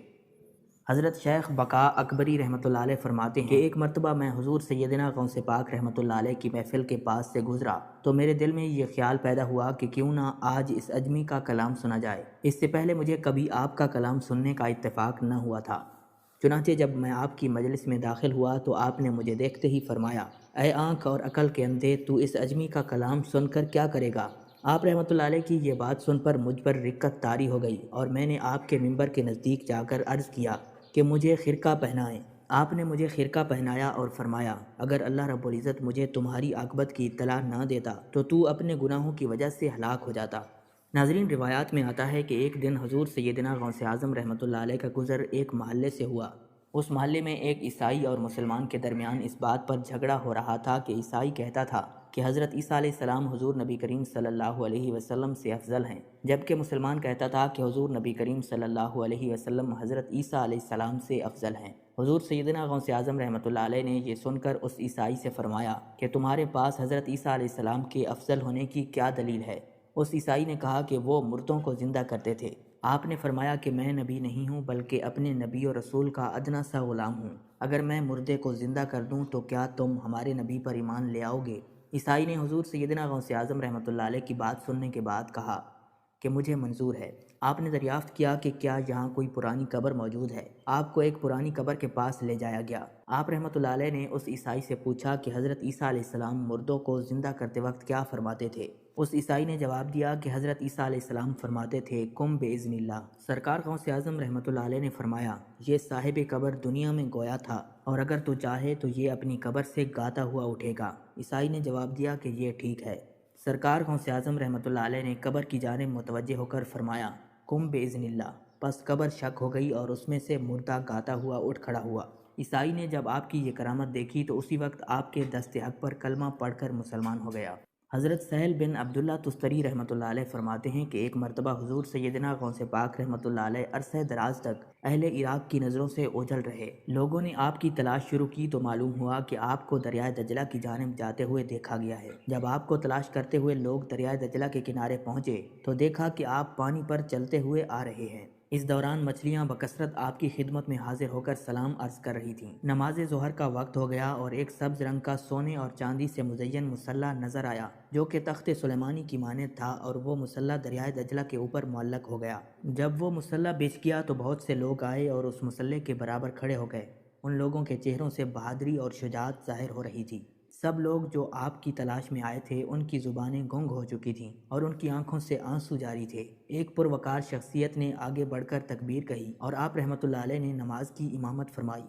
حضرت شیخ بقا اکبری رحمۃ اللہ علیہ فرماتے ہیں کہ ایک مرتبہ میں حضور سیدنا غوث پاک رحمۃ اللہ علیہ کی محفل کے پاس سے گزرا تو میرے دل میں یہ خیال پیدا ہوا کہ کیوں نہ آج اس اجمی کا کلام سنا جائے۔ اس سے پہلے مجھے کبھی آپ کا کلام سننے کا اتفاق نہ ہوا تھا۔ چنانچہ جب میں آپ کی مجلس میں داخل ہوا تو آپ نے مجھے دیکھتے ہی فرمایا، اے آنکھ اور عقل کے اندھے، تو اس اجمی کا کلام سن کر کیا کرے گا؟ آپ رحمۃ اللہ علیہ کی یہ بات سن پر مجھ پر رقت طاری ہو گئی اور میں نے آپ کے منبر کے نزدیک جا کر عرض کیا کہ مجھے خرقہ پہنائیں۔ آپ نے مجھے خرقہ پہنایا اور فرمایا، اگر اللہ رب العزت مجھے تمہاری عاقبت کی اطلاع نہ دیتا تو اپنے گناہوں کی وجہ سے ہلاک ہو جاتا۔ ناظرین، روایات میں آتا ہے کہ ایک دن حضور سیدنا غوث اعظم رحمۃ اللہ علیہ کا گزر ایک محلے سے ہوا۔ اس محلے میں ایک عیسائی اور مسلمان کے درمیان اس بات پر جھگڑا ہو رہا تھا کہ عیسائی کہتا تھا کہ حضرت عیسیٰ علیہ السلام حضور نبی کریم صلی اللہ علیہ وسلم سے افضل ہیں، جبکہ مسلمان کہتا تھا کہ حضور نبی کریم صلی اللہ علیہ وسلم حضرت عیسیٰ علیہ السلام سے افضل ہیں۔ حضور سیدنا غوث اعظم رحمۃ اللہ علیہ نے یہ سن کر اس عیسائی سے فرمایا کہ تمہارے پاس حضرت عیسیٰ علیہ السلام کے افضل ہونے کی کیا دلیل ہے؟ اس عیسائی نے کہا کہ وہ مردوں کو زندہ کرتے تھے۔ آپ نے فرمایا کہ میں نبی نہیں ہوں بلکہ اپنے نبی و رسول کا ادنا سا غلام ہوں۔ اگر میں مردے کو زندہ کر دوں تو کیا تم ہمارے نبی پر ایمان لے آؤ گے؟ عیسائی نے حضور سیدنا غوث اعظم رحمۃ اللہ علیہ کی بات سننے کے بعد کہا کہ مجھے منظور ہے۔ آپ نے دریافت کیا کہ کیا یہاں کوئی پرانی قبر موجود ہے؟ آپ کو ایک پرانی قبر کے پاس لے جایا گیا۔ آپ رحمۃ اللہ علیہ نے اس عیسائی سے پوچھا کہ حضرت عیسیٰ علیہ السلام مردوں کو زندہ کرتے وقت کیا فرماتے تھے؟ اس عیسائی نے جواب دیا کہ حضرت عیسیٰ علیہ السلام فرماتے تھے، کم باذن اللہ۔ سرکار غوث اعظم رحمۃ اللہ علیہ نے فرمایا، یہ صاحب قبر دنیا میں گویا تھا اور اگر تو چاہے تو یہ اپنی قبر سے گاتا ہوا اٹھے گا۔ عیسائی نے جواب دیا کہ یہ ٹھیک ہے۔ سرکار غوث اعظم رحمۃ اللہ علیہ نے قبر کی جانب متوجہ ہو کر فرمایا، کم باذن اللہ۔ پس قبر شک ہو گئی اور اس میں سے مردہ گاتا ہوا اٹھ کھڑا ہوا۔ عیسائی نے جب آپ کی یہ کرامت دیکھی تو اسی وقت آپ کے دست حق پر کلمہ پڑھ کر مسلمان ہو گیا۔ حضرت سہل بن عبداللہ تستری رحمۃ اللہ علیہ فرماتے ہیں کہ ایک مرتبہ حضور سیدنا غوث پاک رحمۃ اللہ علیہ عرصہ دراز تک اہل عراق کی نظروں سے اوجھل رہے۔ لوگوں نے آپ کی تلاش شروع کی تو معلوم ہوا کہ آپ کو دریائے دجلہ کی جانب جاتے ہوئے دیکھا گیا ہے۔ جب آپ کو تلاش کرتے ہوئے لوگ دریائے دجلہ کے کنارے پہنچے تو دیکھا کہ آپ پانی پر چلتے ہوئے آ رہے ہیں۔ اس دوران مچھلیاں بکثرت آپ کی خدمت میں حاضر ہو کر سلام عرض کر رہی تھیں۔ نماز ظہر کا وقت ہو گیا اور ایک سبز رنگ کا سونے اور چاندی سے مزین مصلی نظر آیا جو کہ تخت سلیمانی کی مانند تھا، اور وہ مصلی دریائے دجلہ کے اوپر معلق ہو گیا۔ جب وہ مصلی بچھ گیا تو بہت سے لوگ آئے اور اس مصلی کے برابر کھڑے ہو گئے۔ ان لوگوں کے چہروں سے بہادری اور شجاعت ظاہر ہو رہی تھی۔ سب لوگ جو آپ کی تلاش میں آئے تھے ان کی زبانیں گنگ ہو چکی تھیں اور ان کی آنکھوں سے آنسو جاری تھے۔ ایک پروقار شخصیت نے آگے بڑھ کر تکبیر کہی اور آپ رحمۃ اللہ علیہ نے نماز کی امامت فرمائی۔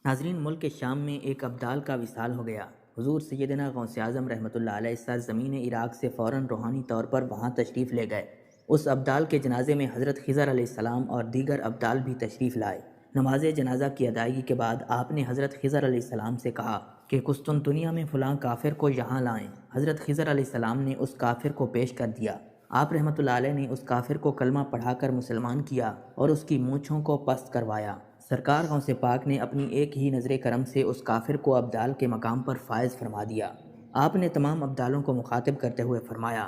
ناظرین، ملک شام میں ایک ابدال کا وصال ہو گیا۔ حضور سیدنا غوث اعظم رحمۃ اللہ علیہ سرزمین عراق سے فوراً روحانی طور پر وہاں تشریف لے گئے۔ اس ابدال کے جنازے میں حضرت خضر علیہ السلام اور دیگر ابدال بھی تشریف لائے۔ نماز جنازہ کی ادائیگی کے بعد آپ نے حضرت خضر علیہ السلام سے کہا کہ قسطنطنیہ میں فلاں کافر کو یہاں لائیں۔ حضرت خضر علیہ السلام نے اس کافر کو پیش کر دیا۔ آپ رحمۃ اللہ علیہ نے اس کافر کو کلمہ پڑھا کر مسلمان کیا اور اس کی مونچھوں کو پست کروایا۔ سرکار غوث پاک نے اپنی ایک ہی نظر کرم سے اس کافر کو ابدال کے مقام پر فائز فرما دیا۔ آپ نے تمام ابدالوں کو مخاطب کرتے ہوئے فرمایا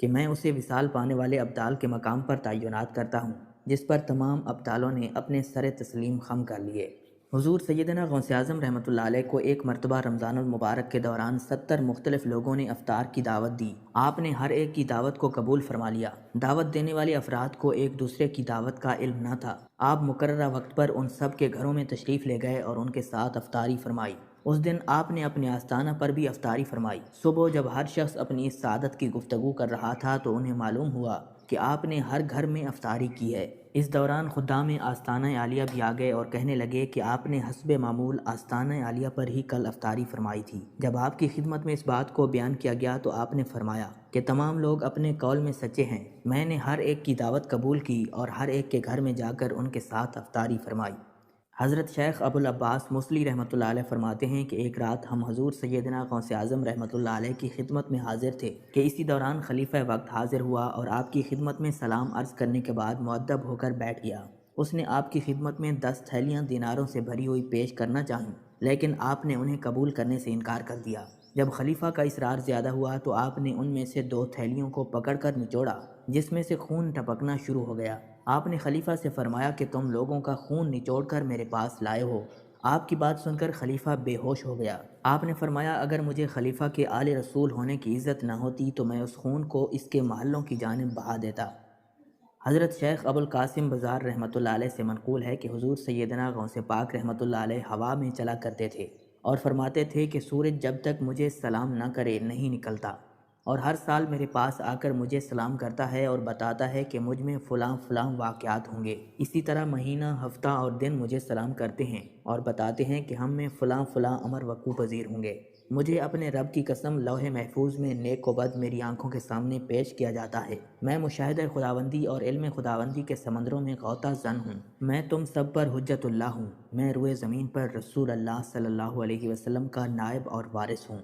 کہ میں اسے وصال پانے والے ابدال کے مقام پر تعینات کرتا ہوں جس پر تمام ابدالوں نے اپنے سر تسلیم خم کر لیے۔ حضور سیدنا غوث اعظم رحمۃ اللہ علیہ کو ایک مرتبہ رمضان المبارک کے دوران 70 مختلف لوگوں نے افطار کی دعوت دی۔ آپ نے ہر ایک کی دعوت کو قبول فرما لیا۔ دعوت دینے والے افراد کو ایک دوسرے کی دعوت کا علم نہ تھا۔ آپ مقررہ وقت پر ان سب کے گھروں میں تشریف لے گئے اور ان کے ساتھ افطاری فرمائی۔ اس دن آپ نے اپنے آستانہ پر بھی افطاری فرمائی۔ صبح جب ہر شخص اپنی اس سعادت کی گفتگو کر رہا تھا تو انہیں معلوم ہوا کہ آپ نے ہر گھر میں افطاری کی ہے۔ اس دوران خدام آستانہ عالیہ بھی آ گئے اور کہنے لگے کہ آپ نے حسب معمول آستانہ عالیہ پر ہی کل افطاری فرمائی تھی۔ جب آپ کی خدمت میں اس بات کو بیان کیا گیا تو آپ نے فرمایا کہ تمام لوگ اپنے قول میں سچے ہیں۔ میں نے ہر ایک کی دعوت قبول کی اور ہر ایک کے گھر میں جا کر ان کے ساتھ افطاری فرمائی۔ حضرت شیخ ابو العباس موصلی رحمۃ اللہ علیہ فرماتے ہیں کہ ایک رات ہم حضور سیدنا غوث اعظم رحمۃ اللہ علیہ کی خدمت میں حاضر تھے کہ اسی دوران خلیفہ وقت حاضر ہوا اور آپ کی خدمت میں سلام عرض کرنے کے بعد مؤدب ہو کر بیٹھ گیا۔ اس نے آپ کی خدمت میں 10 تھیلیاں دیناروں سے بھری ہوئی پیش کرنا چاہیں، لیکن آپ نے انہیں قبول کرنے سے انکار کر دیا۔ جب خلیفہ کا اصرار زیادہ ہوا تو آپ نے ان میں سے 2 تھیلیوں کو پکڑ کر نچوڑا، جس میں سے خون ٹپکنا شروع ہو گیا۔ آپ نے خلیفہ سے فرمایا کہ تم لوگوں کا خون نچوڑ کر میرے پاس لائے ہو۔ آپ کی بات سن کر خلیفہ بے ہوش ہو گیا۔ آپ نے فرمایا اگر مجھے خلیفہ کے آل رسول ہونے کی عزت نہ ہوتی تو میں اس خون کو اس کے محلوں کی جانب بہا دیتا۔ حضرت شیخ ابو القاسم بزار رحمۃ اللہ علیہ سے منقول ہے کہ حضور سیدنا غوث پاک رحمۃ اللہ علیہ ہوا میں چلا کرتے تھے اور فرماتے تھے کہ سورج جب تک مجھے سلام نہ کرے نہیں نکلتا، اور ہر سال میرے پاس آ کر مجھے سلام کرتا ہے اور بتاتا ہے کہ مجھ میں فلاں فلاں واقعات ہوں گے۔ اسی طرح مہینہ، ہفتہ اور دن مجھے سلام کرتے ہیں اور بتاتے ہیں کہ ہم میں فلاں فلاں امر وقوع پذیر ہوں گے۔ مجھے اپنے رب کی قسم لوح محفوظ میں نیک و بد میری آنکھوں کے سامنے پیش کیا جاتا ہے۔ میں مشاہدہ خداوندی اور علم خداوندی کے سمندروں میں غوطہ زن ہوں۔ میں تم سب پر حجت اللہ ہوں۔ میں روئے زمین پر رسول اللہ صلی اللہ علیہ وسلم کا نائب اور وارث ہوں۔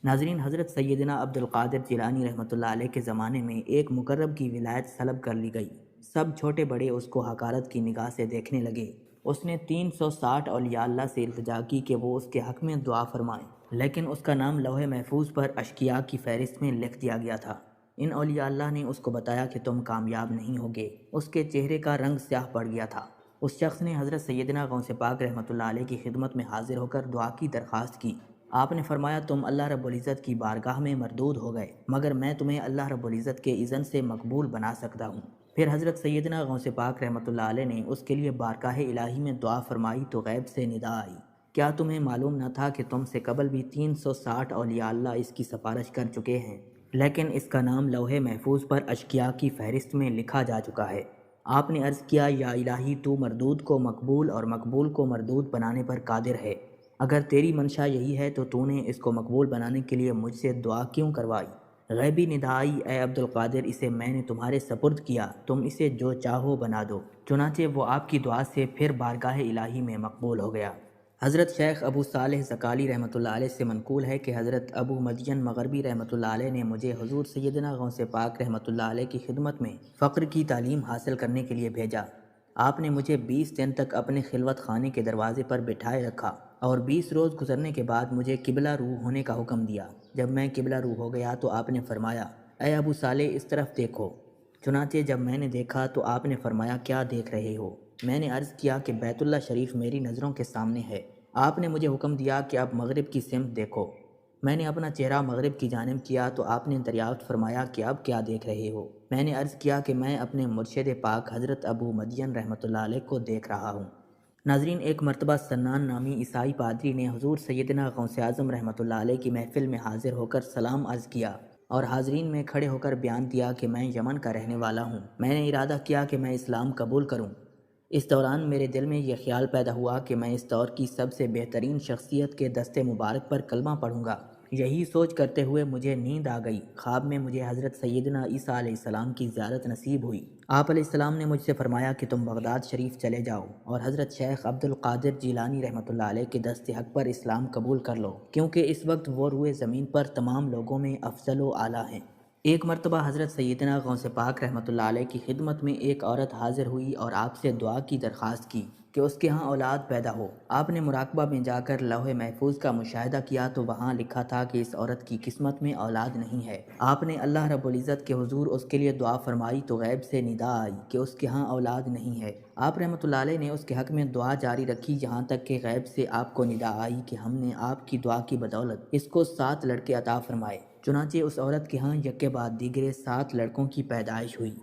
ناظرین، حضرت سیدنا عبد القادر جیلانی رحمۃ اللہ علیہ کے زمانے میں ایک مقرب کی ولایت سلب کر لی گئی۔ سب چھوٹے بڑے اس کو حقارت کی نگاہ سے دیکھنے لگے۔ اس نے 360 اولیاء اللہ سے التجا کی کہ وہ اس کے حق میں دعا فرمائیں، لیکن اس کا نام لوح محفوظ پر اشقیاء کی فہرست میں لکھ دیا گیا تھا۔ ان اولیاء اللہ نے اس کو بتایا کہ تم کامیاب نہیں ہوگے۔ اس کے چہرے کا رنگ سیاہ پڑ گیا تھا۔ اس شخص نے حضرت سیدنا غوث پاک رحمۃ اللہ علیہ کی خدمت میں حاضر ہو کر دعا کی درخواست کی۔ آپ نے فرمایا تم اللہ رب العزت کی بارگاہ میں مردود ہو گئے، مگر میں تمہیں اللہ رب العزت کے اذن سے مقبول بنا سکتا ہوں۔ پھر حضرت سیدنا غوث پاک رحمۃ اللہ علیہ نے اس کے لیے بارگاہ الہی میں دعا فرمائی تو غیب سے ندا آئی، کیا تمہیں معلوم نہ تھا کہ تم سے قبل بھی 360 اولیاء اللہ اس کی سفارش کر چکے ہیں، لیکن اس کا نام لوح محفوظ پر اشقیاء کی فہرست میں لکھا جا چکا ہے۔ آپ نے عرض کیا یا الہی تو مردود کو مقبول اور مقبول کو مردود بنانے پر قادر ہے۔ اگر تیری منشا یہی ہے تو نے اس کو مقبول بنانے کے لیے مجھ سے دعا کیوں کروائی؟ غیبی ندا آئی، اے عبد القادر اسے میں نے تمہارے سپرد کیا، تم اسے جو چاہو بنا دو۔ چنانچہ وہ آپ کی دعا سے پھر بارگاہ الہی میں مقبول ہو گیا۔ حضرت شیخ ابو صالح زکالی رحمۃ اللہ علیہ سے منقول ہے کہ حضرت ابو مدین مغربی رحمۃ اللہ علیہ نے مجھے حضور سیدنا غوث پاک رحمۃ اللہ علیہ کی خدمت میں فقر کی تعلیم حاصل کرنے کے لیے بھیجا۔ آپ نے مجھے 20 دن تک اپنے خلوت خانے کے دروازے پر بٹھائے رکھا اور 20 روز گزرنے کے بعد مجھے قبلہ رو ہونے کا حکم دیا۔ جب میں قبلہ رو ہو گیا تو آپ نے فرمایا اے ابو صالح اس طرف دیکھو۔ چنانچہ جب میں نے دیکھا تو آپ نے فرمایا کیا دیکھ رہے ہو؟ میں نے عرض کیا کہ بیت اللہ شریف میری نظروں کے سامنے ہے۔ آپ نے مجھے حکم دیا کہ اب مغرب کی سمت دیکھو۔ میں نے اپنا چہرہ مغرب کی جانب کیا تو آپ نے دریافت فرمایا کہ اب کیا دیکھ رہے ہو؟ میں نے عرض کیا کہ میں اپنے مرشد پاک حضرت ابو مدین رحمۃ اللہ علیہ کو دیکھ رہا ہوں۔ ناظرین، ایک مرتبہ سنان نامی عیسائی پادری نے حضور سیدنا غوث اعظم رحمۃ اللہ علیہ کی محفل میں حاضر ہو کر سلام عرض کیا اور حاضرین میں کھڑے ہو کر بیان دیا کہ میں یمن کا رہنے والا ہوں۔ میں نے ارادہ کیا کہ میں اسلام قبول کروں۔ اس دوران میرے دل میں یہ خیال پیدا ہوا کہ میں اس دور کی سب سے بہترین شخصیت کے دست مبارک پر کلمہ پڑھوں گا۔ یہی سوچ کرتے ہوئے مجھے نیند آ گئی۔ خواب میں مجھے حضرت سیدنا عیسیٰ علیہ السلام کی زیارت نصیب ہوئی۔ آپ علیہ السلام نے مجھ سے فرمایا کہ تم بغداد شریف چلے جاؤ اور حضرت شیخ عبد القادر جیلانی رحمۃ اللہ علیہ کے دست حق پر اسلام قبول کر لو، کیونکہ اس وقت وہ روئے زمین پر تمام لوگوں میں افضل و اعلیٰ ہیں۔ ایک مرتبہ حضرت سیدنا غوث پاک رحمۃ اللہ علیہ کی خدمت میں ایک عورت حاضر ہوئی اور آپ سے دعا کی درخواست کی کہ اس کے ہاں اولاد پیدا ہو۔ آپ نے مراقبہ میں جا کر لوح محفوظ کا مشاہدہ کیا تو وہاں لکھا تھا کہ اس عورت کی قسمت میں اولاد نہیں ہے۔ آپ نے اللہ رب العزت کے حضور اس کے لیے دعا فرمائی تو غیب سے ندا آئی کہ اس کے ہاں اولاد نہیں ہے۔ آپ رحمۃ اللہ علیہ نے اس کے حق میں دعا جاری رکھی یہاں تک کہ غیب سے آپ کو ندا آئی کہ ہم نے آپ کی دعا کی بدولت اس کو 7 لڑکے عطا فرمائے۔ چنانچہ اس عورت کے ہاں یک کے بعد دیگرے 7 لڑکوں کی پیدائش ہوئی۔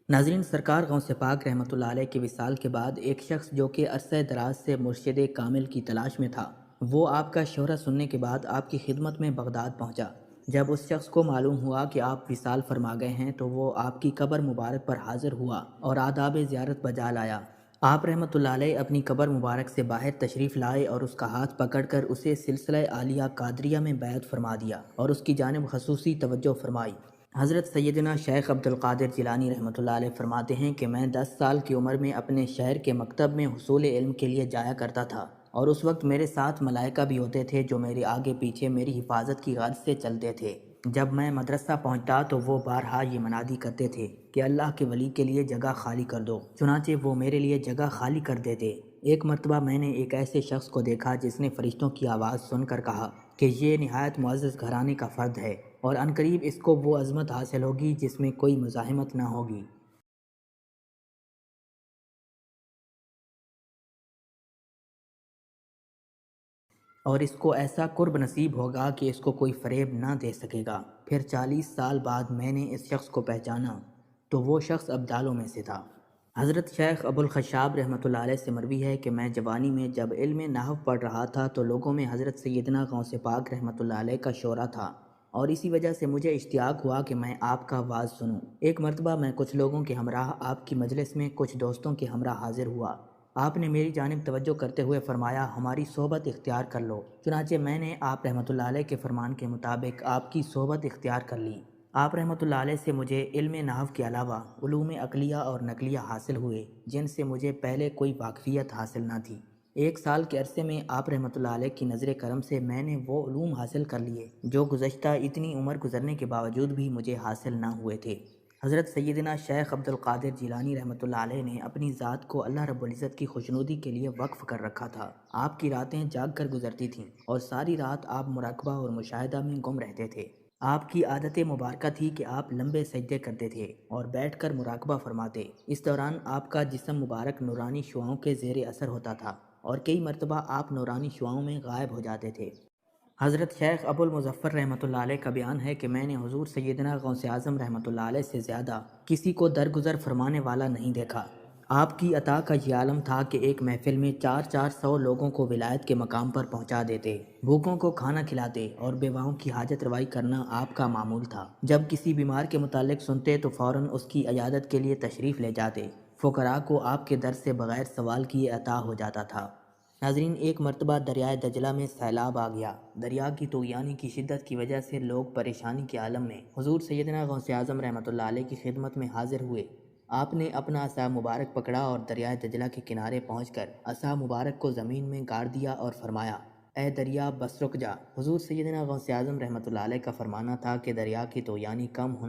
ناظرین، سرکار غوث پاک رحمۃ اللہ علیہ کے وصال کے بعد ایک شخص جو کہ عرصہ دراز سے مرشد کامل کی تلاش میں تھا، وہ آپ کا شہرہ سننے کے بعد آپ کی خدمت میں بغداد پہنچا۔ جب اس شخص کو معلوم ہوا کہ آپ وصال فرما گئے ہیں تو وہ آپ کی قبر مبارک پر حاضر ہوا اور آداب زیارت بجا لایا۔ آپ رحمۃ اللہ علیہ اپنی قبر مبارک سے باہر تشریف لائے اور اس کا ہاتھ پکڑ کر اسے سلسلہ عالیہ قادریہ میں بیعت فرما دیا اور اس کی جانب خصوصی توجہ فرمائی۔ حضرت سیدنا شیخ عبد القادر جیلانی رحمۃ اللہ علیہ فرماتے ہیں کہ میں 10 سال کی عمر میں اپنے شہر کے مکتب میں حصول علم کے لیے جایا کرتا تھا اور اس وقت میرے ساتھ ملائکہ بھی ہوتے تھے جو میرے آگے پیچھے میری حفاظت کی غرض سے چلتے تھے۔ جب میں مدرسہ پہنچتا تو وہ بارہا یہ منادی کرتے تھے کہ اللہ کے ولی کے لیے جگہ خالی کر دو، چنانچہ وہ میرے لیے جگہ خالی کر دیتے۔ ایک مرتبہ میں نے ایک ایسے شخص کو دیکھا جس نے فرشتوں کی آواز سن کر کہا کہ یہ نہایت معزز گھرانے کا فرد ہے اور عنقریب اس کو وہ عظمت حاصل ہوگی جس میں کوئی مزاحمت نہ ہوگی، اور اس کو ایسا قرب نصیب ہوگا کہ اس کو کوئی فریب نہ دے سکے گا۔ پھر 40 سال بعد میں نے اس شخص کو پہچانا تو وہ شخص ابدالوں میں سے تھا۔ حضرت شیخ ابو الخشاب رحمۃ اللہ علیہ سے مروی ہے کہ میں جوانی میں جب علم نحو پڑھ رہا تھا تو لوگوں میں حضرت سیدنا غوث پاک رحمۃ اللہ علیہ کا شعرا تھا، اور اسی وجہ سے مجھے اشتیاق ہوا کہ میں آپ کا واعظ سنوں۔ ایک مرتبہ میں کچھ لوگوں کے ہمراہ آپ کی مجلس میں کچھ دوستوں کے ہمراہ حاضر ہوا۔ آپ نے میری جانب توجہ کرتے ہوئے فرمایا، ہماری صحبت اختیار کر لو۔ چنانچہ میں نے آپ رحمۃ اللہ علیہ کے فرمان کے مطابق آپ کی صحبت اختیار کر لی۔ آپ رحمۃ اللہ علیہ سے مجھے علم نحو کے علاوہ علوم عقلیہ اور نقلیہ حاصل ہوئے جن سے مجھے پہلے کوئی واقفیت حاصل نہ تھی۔ 1 سال کے عرصے میں آپ رحمۃ اللہ علیہ کی نظر کرم سے میں نے وہ علوم حاصل کر لیے جو گزشتہ اتنی عمر گزرنے کے باوجود بھی مجھے حاصل نہ ہوئے تھے۔ حضرت سیدنا شیخ عبد القادر جیلانی رحمۃ اللہ علیہ نے اپنی ذات کو اللہ رب العزت کی خوشنودی کے لیے وقف کر رکھا تھا۔ آپ کی راتیں جاگ کر گزرتی تھیں اور ساری رات آپ مراقبہ اور مشاہدہ میں گم رہتے تھے۔ آپ کی عادت مبارکہ تھی کہ آپ لمبے سجدے کرتے تھے اور بیٹھ کر مراقبہ فرماتے۔ اس دوران آپ کا جسم مبارک نورانی شعاؤں کے زیر اثر ہوتا تھا اور کئی مرتبہ آپ نورانی شعاؤں میں غائب ہو جاتے تھے۔ حضرت شیخ ابو المظفر رحمۃ اللہ علیہ کا بیان ہے کہ میں نے حضور سیدنا غوث اعظم رحمۃ اللہ علیہ سے زیادہ کسی کو درگزر فرمانے والا نہیں دیکھا۔ آپ کی عطا کا یہ عالم تھا کہ ایک محفل میں 400 لوگوں کو ولایت کے مقام پر پہنچا دیتے، بھوکوں کو کھانا کھلاتے اور بیواؤں کی حاجت روائی کرنا آپ کا معمول تھا۔ جب کسی بیمار کے متعلق سنتے تو فوراً اس کی عیادت کے لیے تشریف لے جاتے، فقراء کو آپ کے در سے بغیر سوال کیے عطا ہو جاتا تھا۔ ناظرین، ایک مرتبہ دریائے دجلہ میں سیلاب آ گیا۔ دریا کی طغیانی کی شدت کی وجہ سے لوگ پریشانی کے عالم میں حضور سیدنا غوث اعظم رحمۃ اللہ علیہ کی خدمت میں حاضر ہوئے۔ آپ نے اپنا عصا مبارک پکڑا اور دریائے دجلہ کے کنارے پہنچ کر عصا مبارک کو زمین میں گاڑ دیا اور فرمایا، اے دریا بس رک جا۔ حضور سیدنا غوث اعظم رحمۃ اللہ علیہ کا فرمانا تھا کہ دریا کی طغیانی کم ہونا